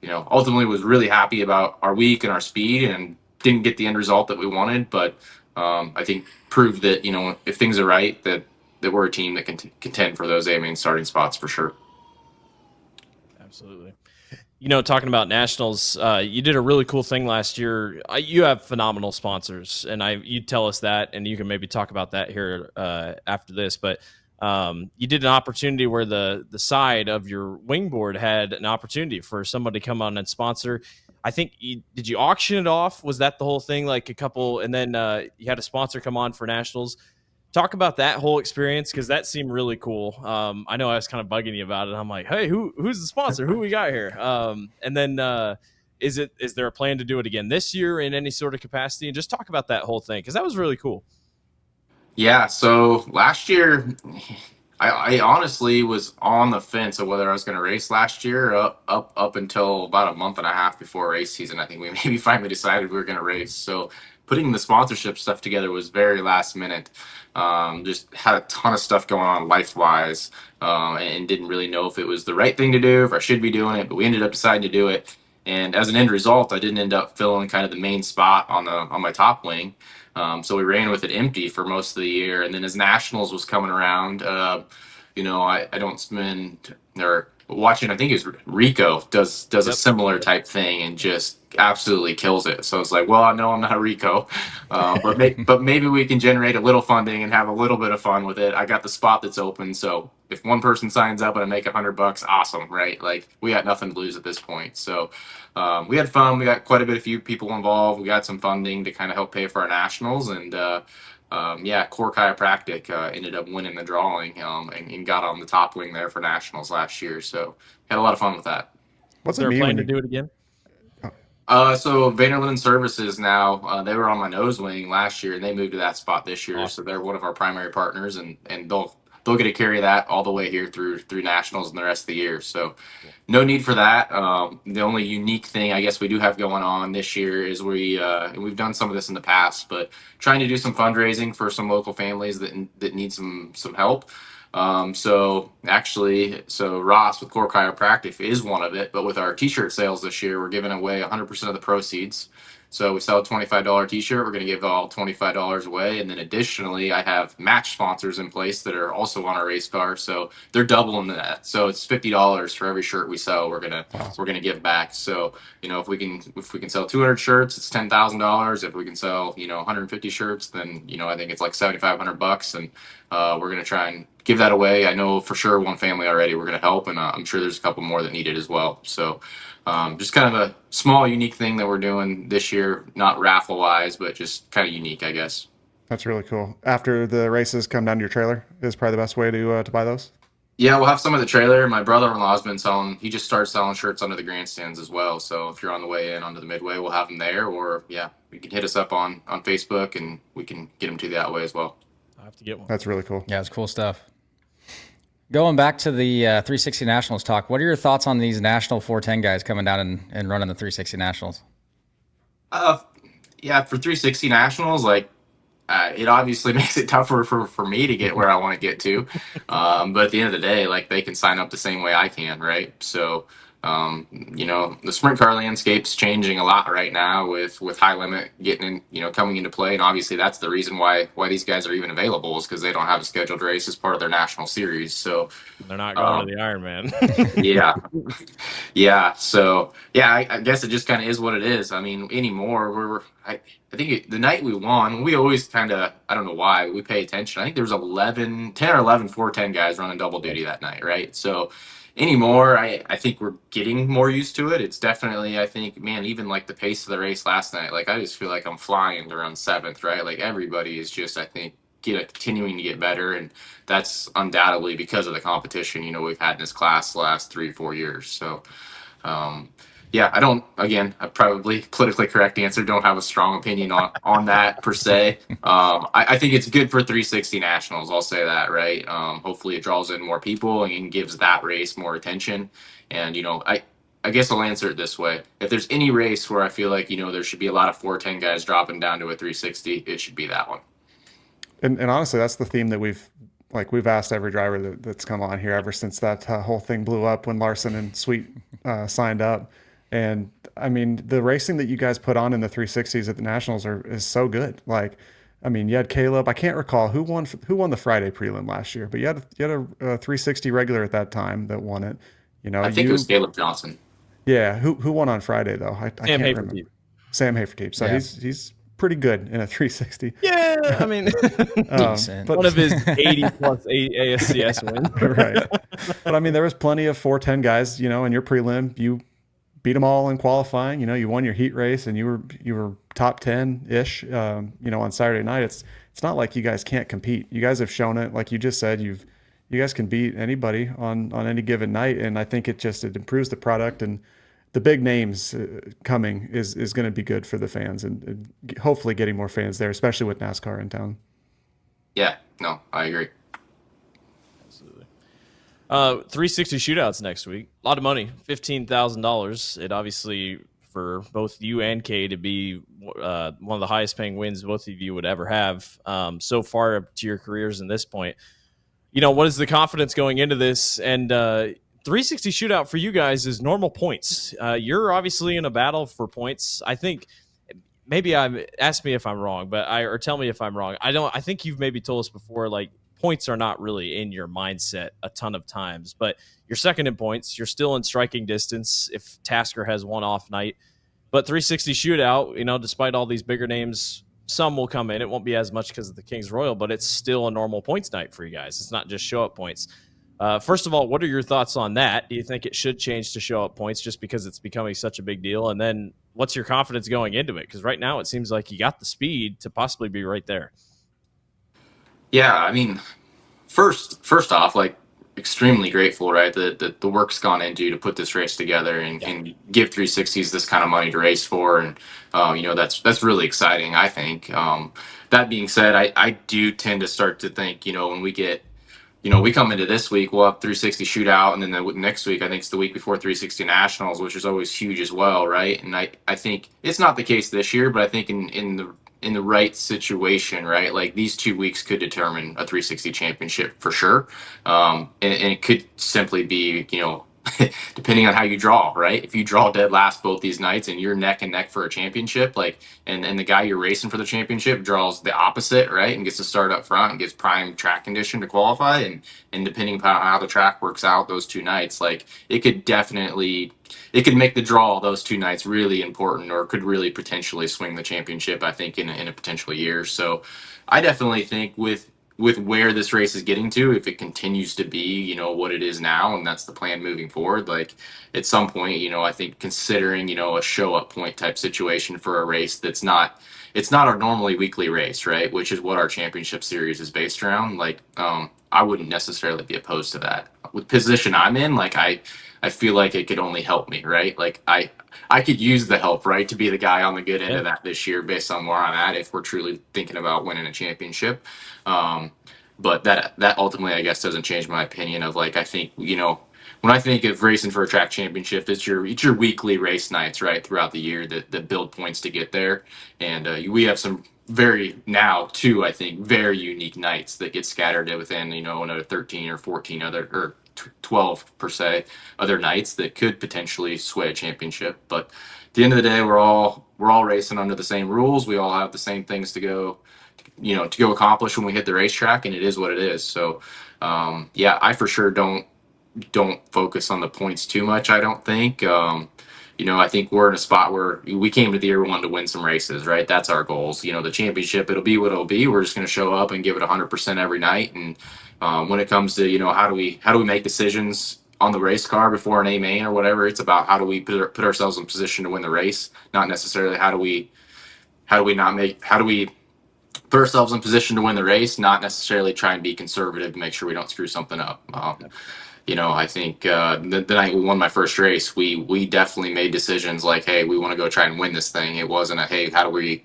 ultimately was really happy about our week and our speed, and didn't get the end result that we wanted, but I think proved that, if things are right, that we're a team that can contend for those A main starting spots for sure. Absolutely. Talking about nationals, you did a really cool thing last year. You have phenomenal sponsors, and you tell us that, and you can maybe talk about that here after this. But you did an opportunity where the side of your wingboard had an opportunity for somebody to come on and sponsor. I think did you auction it off? Was that the whole thing? Like a couple, and then you had a sponsor come on for nationals. talk about that whole experience, because that seemed really cool. I know I was kind of bugging you about it. I'm like, hey, who's the sponsor? Who we got here? And then is there a plan to do it again this year in any sort of capacity? And just talk about that whole thing, because that was really cool. Yeah, so last year, I honestly was on the fence of whether I was going to race last year up until about a month and a half before race season. I think we maybe finally decided we were going to race. So putting the sponsorship stuff together was very last minute. Just had a ton of stuff going on life-wise, and didn't really know if it was the right thing to do, if I should be doing it, but we ended up deciding to do it. And as an end result, I didn't end up filling kind of the main spot on my top wing. So we ran with it empty for most of the year. And then as nationals was coming around, I don't spend or watching, I think it was Rico does a similar type thing and just absolutely kills it. So it's like, well, I know I'm not a Rico, but maybe we can generate a little funding and have a little bit of fun with it. I got the spot that's open. So if one person signs up and I make $100, awesome, right? Like we got nothing to lose at this point. So we had fun. We got quite a few people involved. We got some funding to kind of help pay for our nationals, and Core Chiropractic ended up winning the drawing and got on the top wing there for nationals last year. So had a lot of fun with that. What's there a plan to do it again? So Vanderlyn Services now, they were on my nose wing last year and they moved to that spot this year. Awesome. So they're one of our primary partners, and they'll get to carry that all the way here through nationals and the rest of the year. So no need for that. The only unique thing I guess we do have going on this year is we've done some of this in the past, but trying to do some fundraising for some local families that need some help. So Ross with Core Chiropractic is one of it, but with our t-shirt sales this year, we're giving away 100% of the proceeds. So we sell a $25 t-shirt. We're going to give all $25 away. And then additionally, I have match sponsors in place that are also on our race car. So they're doubling that. So it's $50 for every shirt we sell. We're going to give back. So, if we can sell 200 shirts, it's $10,000. If we can sell, 150 shirts, then, I think it's like $7,500. And we're going to try and give that away. I know for sure one family already we're going to help, and I'm sure there's a couple more that need it as well. So just kind of a small, unique thing that we're doing this year, not raffle wise, but just kind of unique, I guess. That's really cool. After the races come down to your trailer is probably the best way to buy those. Yeah, we'll have some of the trailer. My brother-in-law's been selling. He just started selling shirts under the grandstands as well. So if you're on the way in onto the midway, we'll have them there. Or you can hit us up on Facebook and we can get them to you that way as well. I have to get one. That's really cool. Yeah, it's cool stuff. Going back to the 360 Nationals talk, what are your thoughts on these national 410 guys coming down and running the 360 Nationals? For 360 Nationals, it obviously makes it tougher for me to get where I want to get to. But at the end of the day, they can sign up the same way I can, right? So, the sprint car landscape's changing a lot right now with high limit getting in, coming into play. And obviously that's the reason why these guys are even available, is because they don't have a scheduled race as part of their national series. So they're not going to the Ironman. Yeah. So I guess it just kind of is what it is. I mean, anymore, I think the night we won, we always kind of, I don't know why, we pay attention. I think there was 10 or 11 410 guys running double duty that night, right? So anymore, I think we're getting more used to it. It's definitely, I think, man, even the pace of the race last night, I just feel like I'm flying to run 7th, right? Everybody is just, I think, continuing to get better, and that's undoubtedly because of the competition, we've had in this class the last 3-4 years. So, I probably politically correct answer, don't have a strong opinion on that per se. I think it's good for 360 Nationals. I'll say that, right? Hopefully it draws in more people and gives that race more attention. And, I guess I'll answer it this way. If there's any race where I feel like, there should be a lot of 410 guys dropping down to a 360, it should be that one. And honestly, that's the theme that we've asked every driver that's come on here ever since that whole thing blew up when Larson and Sweet signed up. And I mean, the racing that you guys put on in the 360s at the Nationals is so good. You had Caleb. I can't recall who won the Friday prelim last year, but you had a 360 regular at that time that won it. I think it was Caleb Johnson. Yeah, who won on Friday though? I can't remember. Sam Haferteep. So he's pretty good in a 360. Yeah, I mean, decent. One of his 80 plus ASCS wins. Right. But I mean, there was plenty of 410 guys. In your prelim, you beat them all in qualifying. You won your heat race, and you were top 10 ish. On Saturday night, it's it's not like you guys can't compete. You guys have shown it. Like you just said, you guys can beat anybody on any given night. And I think it improves the product, and the big names coming is going to be good for the fans, and hopefully getting more fans there, especially with NASCAR in town. Yeah, no, I agree. Absolutely. 360 shootouts next week. A lot of money, $15,000. It obviously, for both you and Cade, to be one of the highest paying wins both of you would ever have so far up to your careers in this point. What is the confidence going into this? And 360 shootout for you guys is normal points. You're obviously in a battle for points. I think ask me if I'm wrong, or tell me if I'm wrong. I think you've maybe told us before, like, points are not really in your mindset a ton of times, but you're second in points. You're still in striking distance if Tasker has one off night. But 360 shootout, despite all these bigger names, some will come in. It won't be as much because of the King's Royal, but it's still a normal points night for you guys. It's not just show up points. First of all, what are your thoughts on that? Do you think it should change to show up points just because it's becoming such a big deal? And then what's your confidence going into it? Because right now it seems like you got the speed to possibly be right there. Yeah, I mean, first off, like, extremely grateful, right? The work's gone into to put this race together and give 360s this kind of money to race for, and that's really exciting, I think. That being said, I do tend to start to think, when we get, we come into this week, we'll have 360 shootout, and then the next week, I think it's the week before 360 nationals, which is always huge as well, right? And I think it's not the case this year, but I think in the right situation, right? Like, these 2 weeks could determine a 360 championship for sure. And it could simply be, depending on how you draw, right? If you draw dead last both these nights and you're neck and neck for a championship, like, and the guy you're racing for the championship draws the opposite, right? And gets to start up front and gets prime track condition to qualify. And depending upon how the track works out those 2 nights, like, it could make the draw those 2 nights really important, or could really potentially swing the championship, I think, in a potential year. So I definitely think with where this race is getting to, if it continues to be, what it is now, and that's the plan moving forward, like, at some point, I think considering, a show up point type situation for a race it's not our normally weekly race, right? Which is what our championship series is based around. Like, I wouldn't necessarily be opposed to that. With position I'm in, like, I feel like it could only help me, right? Like, I could use the help, right, to be the guy on the good end of that this year, based on where I'm at, if we're truly thinking about winning a championship. But that ultimately, I guess, doesn't change my opinion of, like, I think, when I think of racing for a track championship, it's your weekly race nights, right, throughout the year that build points to get there. And we have some I think, very unique nights that get scattered within, another 13 or 14 other, or 12 per se, other nights that could potentially sway a championship. But at the end of the day, we're all racing under the same rules. We all have the same things to go accomplish when we hit the racetrack, and it is what it is. So I for sure don't focus on the points too much, I don't think. I think we're in a spot where we came to the year one to win some races, right? That's our goals. The championship, it'll be what it'll be. We're just going to show up and give it 100% every night. And when it comes to, how do we make decisions on the race car before an A main or whatever, it's about how do we put ourselves in position to win the race, not necessarily how do we put ourselves in position to win the race, not necessarily try and be conservative to make sure we don't screw something up. I think the night we won my first race, we definitely made decisions like, hey, we want to go try and win this thing. It wasn't hey, how do we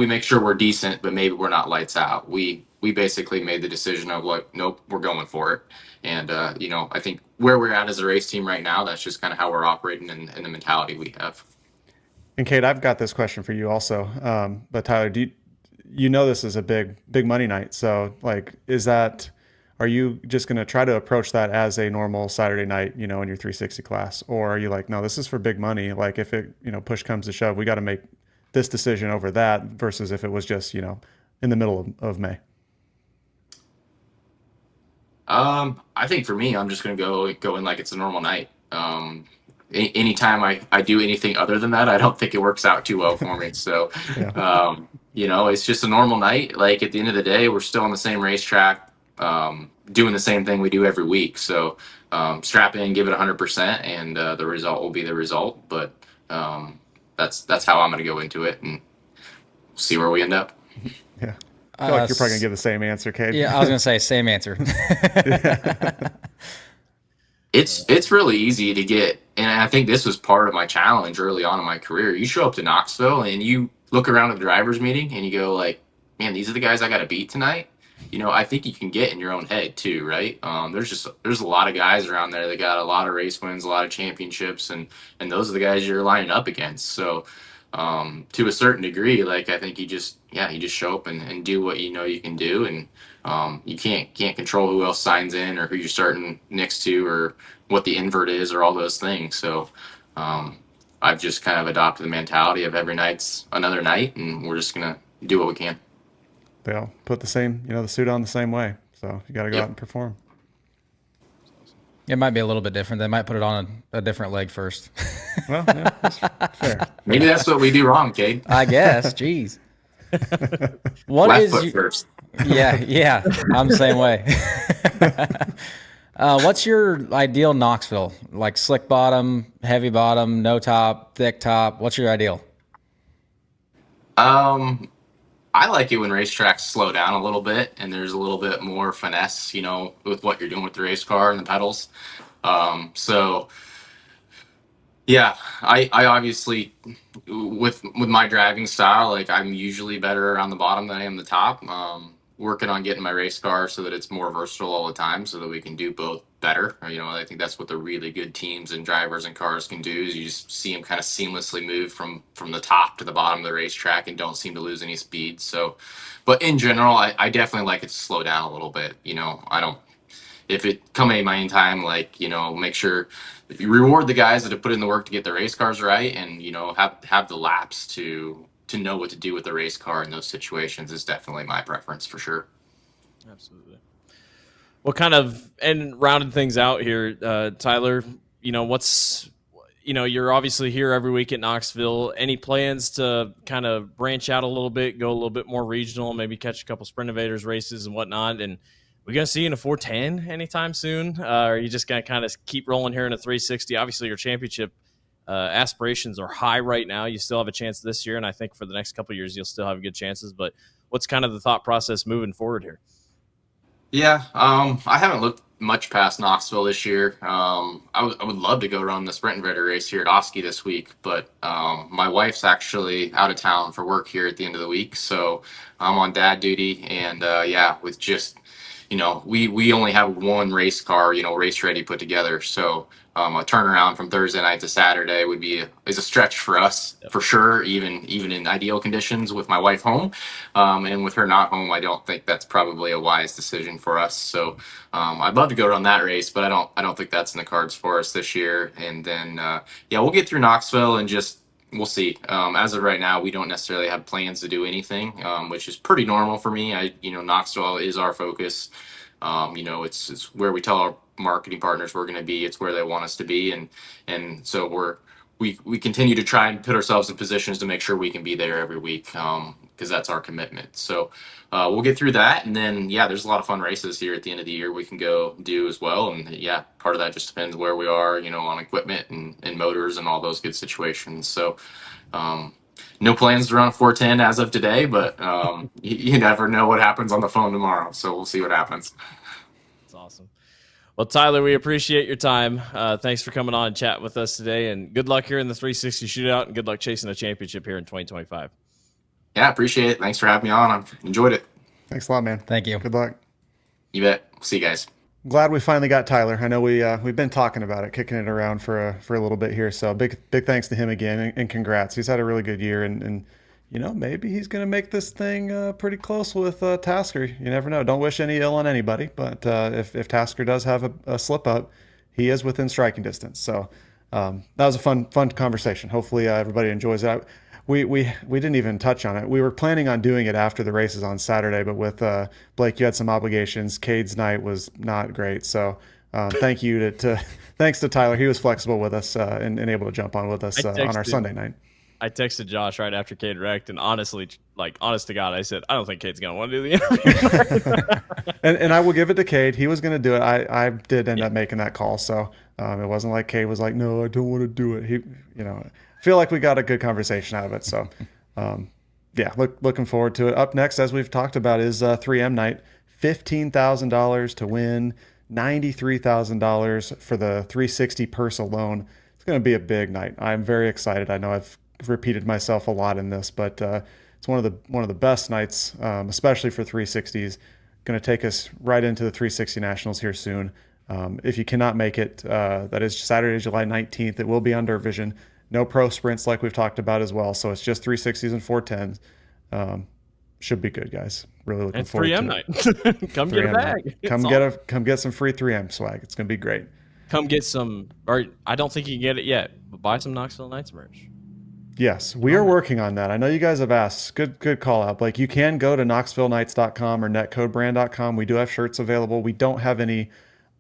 make sure we're decent, but maybe we're not lights out. We basically made the decision of, like, nope, we're going for it. And I think where we're at as a race team right now, that's just kind of how we're operating and the mentality we have. And Cade, I've got this question for you also. But Tyler, this is a big money night. So, like, are you just going to try to approach that as a normal Saturday night, in your 360 class? Or are you like, no, this is for big money. Like, if it, push comes to shove, we got to make this decision over that, versus if it was just, in the middle of May? I think for me, I'm just going to go in like it's a normal night. Anytime I do anything other than that, I don't think it works out too well for me. So, yeah. It's just a normal night. Like, at the end of the day, we're still on the same racetrack, doing the same thing we do every week. So, strap in, give it 100%, and the result will be the result. But that's how I'm going to go into it, and see where we end up. Yeah. I feel like you're probably going to give the same answer, Cade. Yeah, I was going to say same answer. It's really easy to get, and I think this was part of my challenge early on in my career. You show up to Knoxville and you look around at the drivers meeting and you go like, man, these are the guys I got to beat tonight. I think you can get in your own head too, right? There's a lot of guys around there that got a lot of race wins, a lot of championships, and those are the guys you're lining up against. So to a certain degree, like I think you just show up and do what you know you can do, and you can't control who else signs in or who you're starting next to or what the invert is or all those things. So I've just kind of adopted the mentality of every night's another night, and we're just gonna do what we can. They all put the same, the suit on the same way. So you got to go out and perform. It might be a little bit different. They might put it on a different leg first. Well, yeah, that's fair. Maybe that's what we do wrong, Cade. I guess. Jeez. What Left is foot first. Yeah. I'm the same way. What's your ideal Knoxville? Like slick bottom, heavy bottom, no top, thick top? What's your ideal? I like it when racetracks slow down a little bit and there's a little bit more finesse, with what you're doing with the race car and the pedals. So yeah, I obviously with my driving style, like I'm usually better around the bottom than I am the top. Working on getting my race car so that it's more versatile all the time so that we can do both better. I think that's what the really good teams and drivers and cars can do is you just see them kind of seamlessly move from the top to the bottom of the racetrack and don't seem to lose any speed. So, but in general, I definitely like it to slow down a little bit. I don't, if it come in my time, like, make sure you reward the guys that have put in the work to get the race cars right and, have the laps to know what to do with the race car in those situations is definitely my preference for sure. Absolutely. Well, kind of, and rounding things out here, Tyler, you're obviously here every week at Knoxville. Any plans to kind of branch out a little bit, go a little bit more regional, maybe catch a couple Sprint Invaders races and whatnot? And we going to see you in a 410 anytime soon? Or are you just going to kind of keep rolling here in a 360? Obviously, your championship aspirations are high right now. You still have a chance this year, and I think for the next couple of years, you'll still have good chances. But what's kind of the thought process moving forward here? Yeah, I haven't looked much past Knoxville this year. I would love to go run the Sprint Invader race here at Oski this week, but my wife's actually out of town for work here at the end of the week, so I'm on dad duty, and with just we only have one race car, race ready put together. So a turnaround from Thursday night to Saturday is a stretch for us for sure, even in ideal conditions with my wife home. And with her not home, I don't think that's probably a wise decision for us. So I'd love to go run that race, but I don't think that's in the cards for us this year. And then we'll get through Knoxville and just we'll see. As of right now, we don't necessarily have plans to do anything, which is pretty normal for me. Knoxville is our focus. It's where we tell our marketing partners we're going to be. It's where they want us to be, and so we continue to try and put ourselves in positions to make sure we can be there every week, because that's our commitment. So we'll get through that, and then there's a lot of fun races here at the end of the year we can go do as well. And part of that just depends where we are, on equipment and motors and all those good situations. So no plans to run a 410 as of today, but you never know what happens on the phone tomorrow. So we'll see what happens. That's awesome. Well, Tyler, we appreciate your time. Thanks for coming on and chat with us today, and good luck here in the 360 shootout, and good luck chasing a championship here in 2025. Yeah, appreciate it. Thanks for having me on. I've enjoyed it. Thanks a lot, man. Thank you. Good luck. You bet. See you guys. Glad we finally got Tyler. I know we've been talking about it, kicking it around for a little bit here. So big thanks to him again, and congrats. He's had a really good year, and maybe he's going to make this thing pretty close with Tasker. You never know. Don't wish any ill on anybody, but if Tasker does have a slip up, he is within striking distance. So that was a fun conversation. Hopefully everybody enjoys it. We didn't even touch on it. We were planning on doing it after the races on Saturday, but with Blake, you had some obligations. Cade's night was not great. So thanks to Tyler. He was flexible with us and able to jump on with us on our Sunday night. I texted Josh right after Cade wrecked, and honestly, honest to God, I said, I don't think Cade's going to want to do the interview. and I will give it to Cade. He was going to do it. I did end up making that call. So it wasn't like Cade was like, no, I don't want to do it. I feel like we got a good conversation out of it. So yeah, looking forward to it. Up next, as we've talked about, is 3M night. $15,000 to win, $93,000 for the 360 purse alone. It's going to be a big night. I'm very excited. I know I've repeated myself a lot in this, but it's one of the best nights, especially for 360s. Going to take us right into the 360 Nationals here soon. If you cannot make it, that is Saturday, July 19th. It will be under vision. No pro sprints like we've talked about as well. So it's just 360s and 410s. Should be good, guys. Really looking forward to it. 3M night. Come 3M get a bag. Come get some free 3M swag. It's going to be great. Come get some, or I don't think you can get it yet, but buy some Knoxville Knights merch. Yes, we are working on that. I know you guys have asked. Good call out. Like, you can go to knoxvilleknights.com or netcodebrand.com. We do have shirts available. We don't have any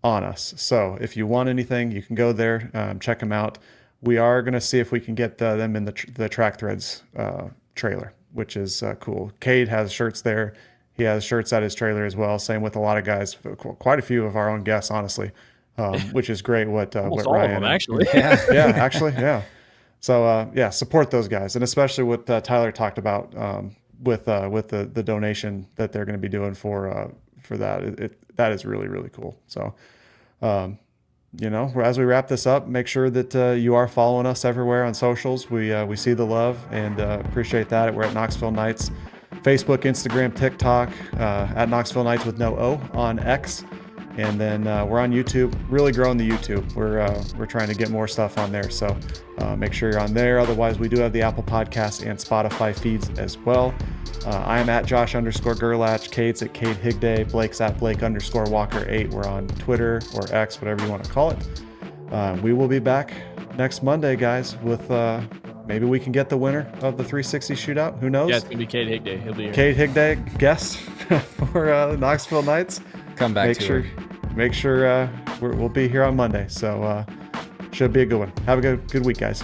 on us. So if you want anything, you can go there, check them out. We are going to see if we can get them in the Track Threads trailer, which is cool. Cade has shirts there. He has shirts at his trailer as well. Same with a lot of guys, quite a few of our own guests, honestly, which is great. What all Ryan, of them, actually. yeah. So support those guys, and especially what Tyler talked about with the donation that they're going to be doing for that. That is really, really cool. So, as we wrap this up, make sure that you are following us everywhere on socials. We see the love and appreciate that. We're at Knoxville Knights, Facebook, Instagram, TikTok, at Knoxville Knights with no O on X. And then we're on YouTube, really growing the YouTube. We're trying to get more stuff on there. So make sure you're on there. Otherwise, we do have the Apple Podcast and Spotify feeds as well. I am at Josh_Gerlach. Cade's at Cade Higday. Blake's at Blake_Walker8. We're on Twitter or X, whatever you want to call it. We will be back next Monday, guys, with maybe we can get the winner of the 360 shootout. Who knows? Yeah, it's going to be Cade Higday. He'll be here. Cade Higday, guest for the Knoxville Knights. Come back Make sure we'll be here on Monday. So should be a good one. Have a good week, guys.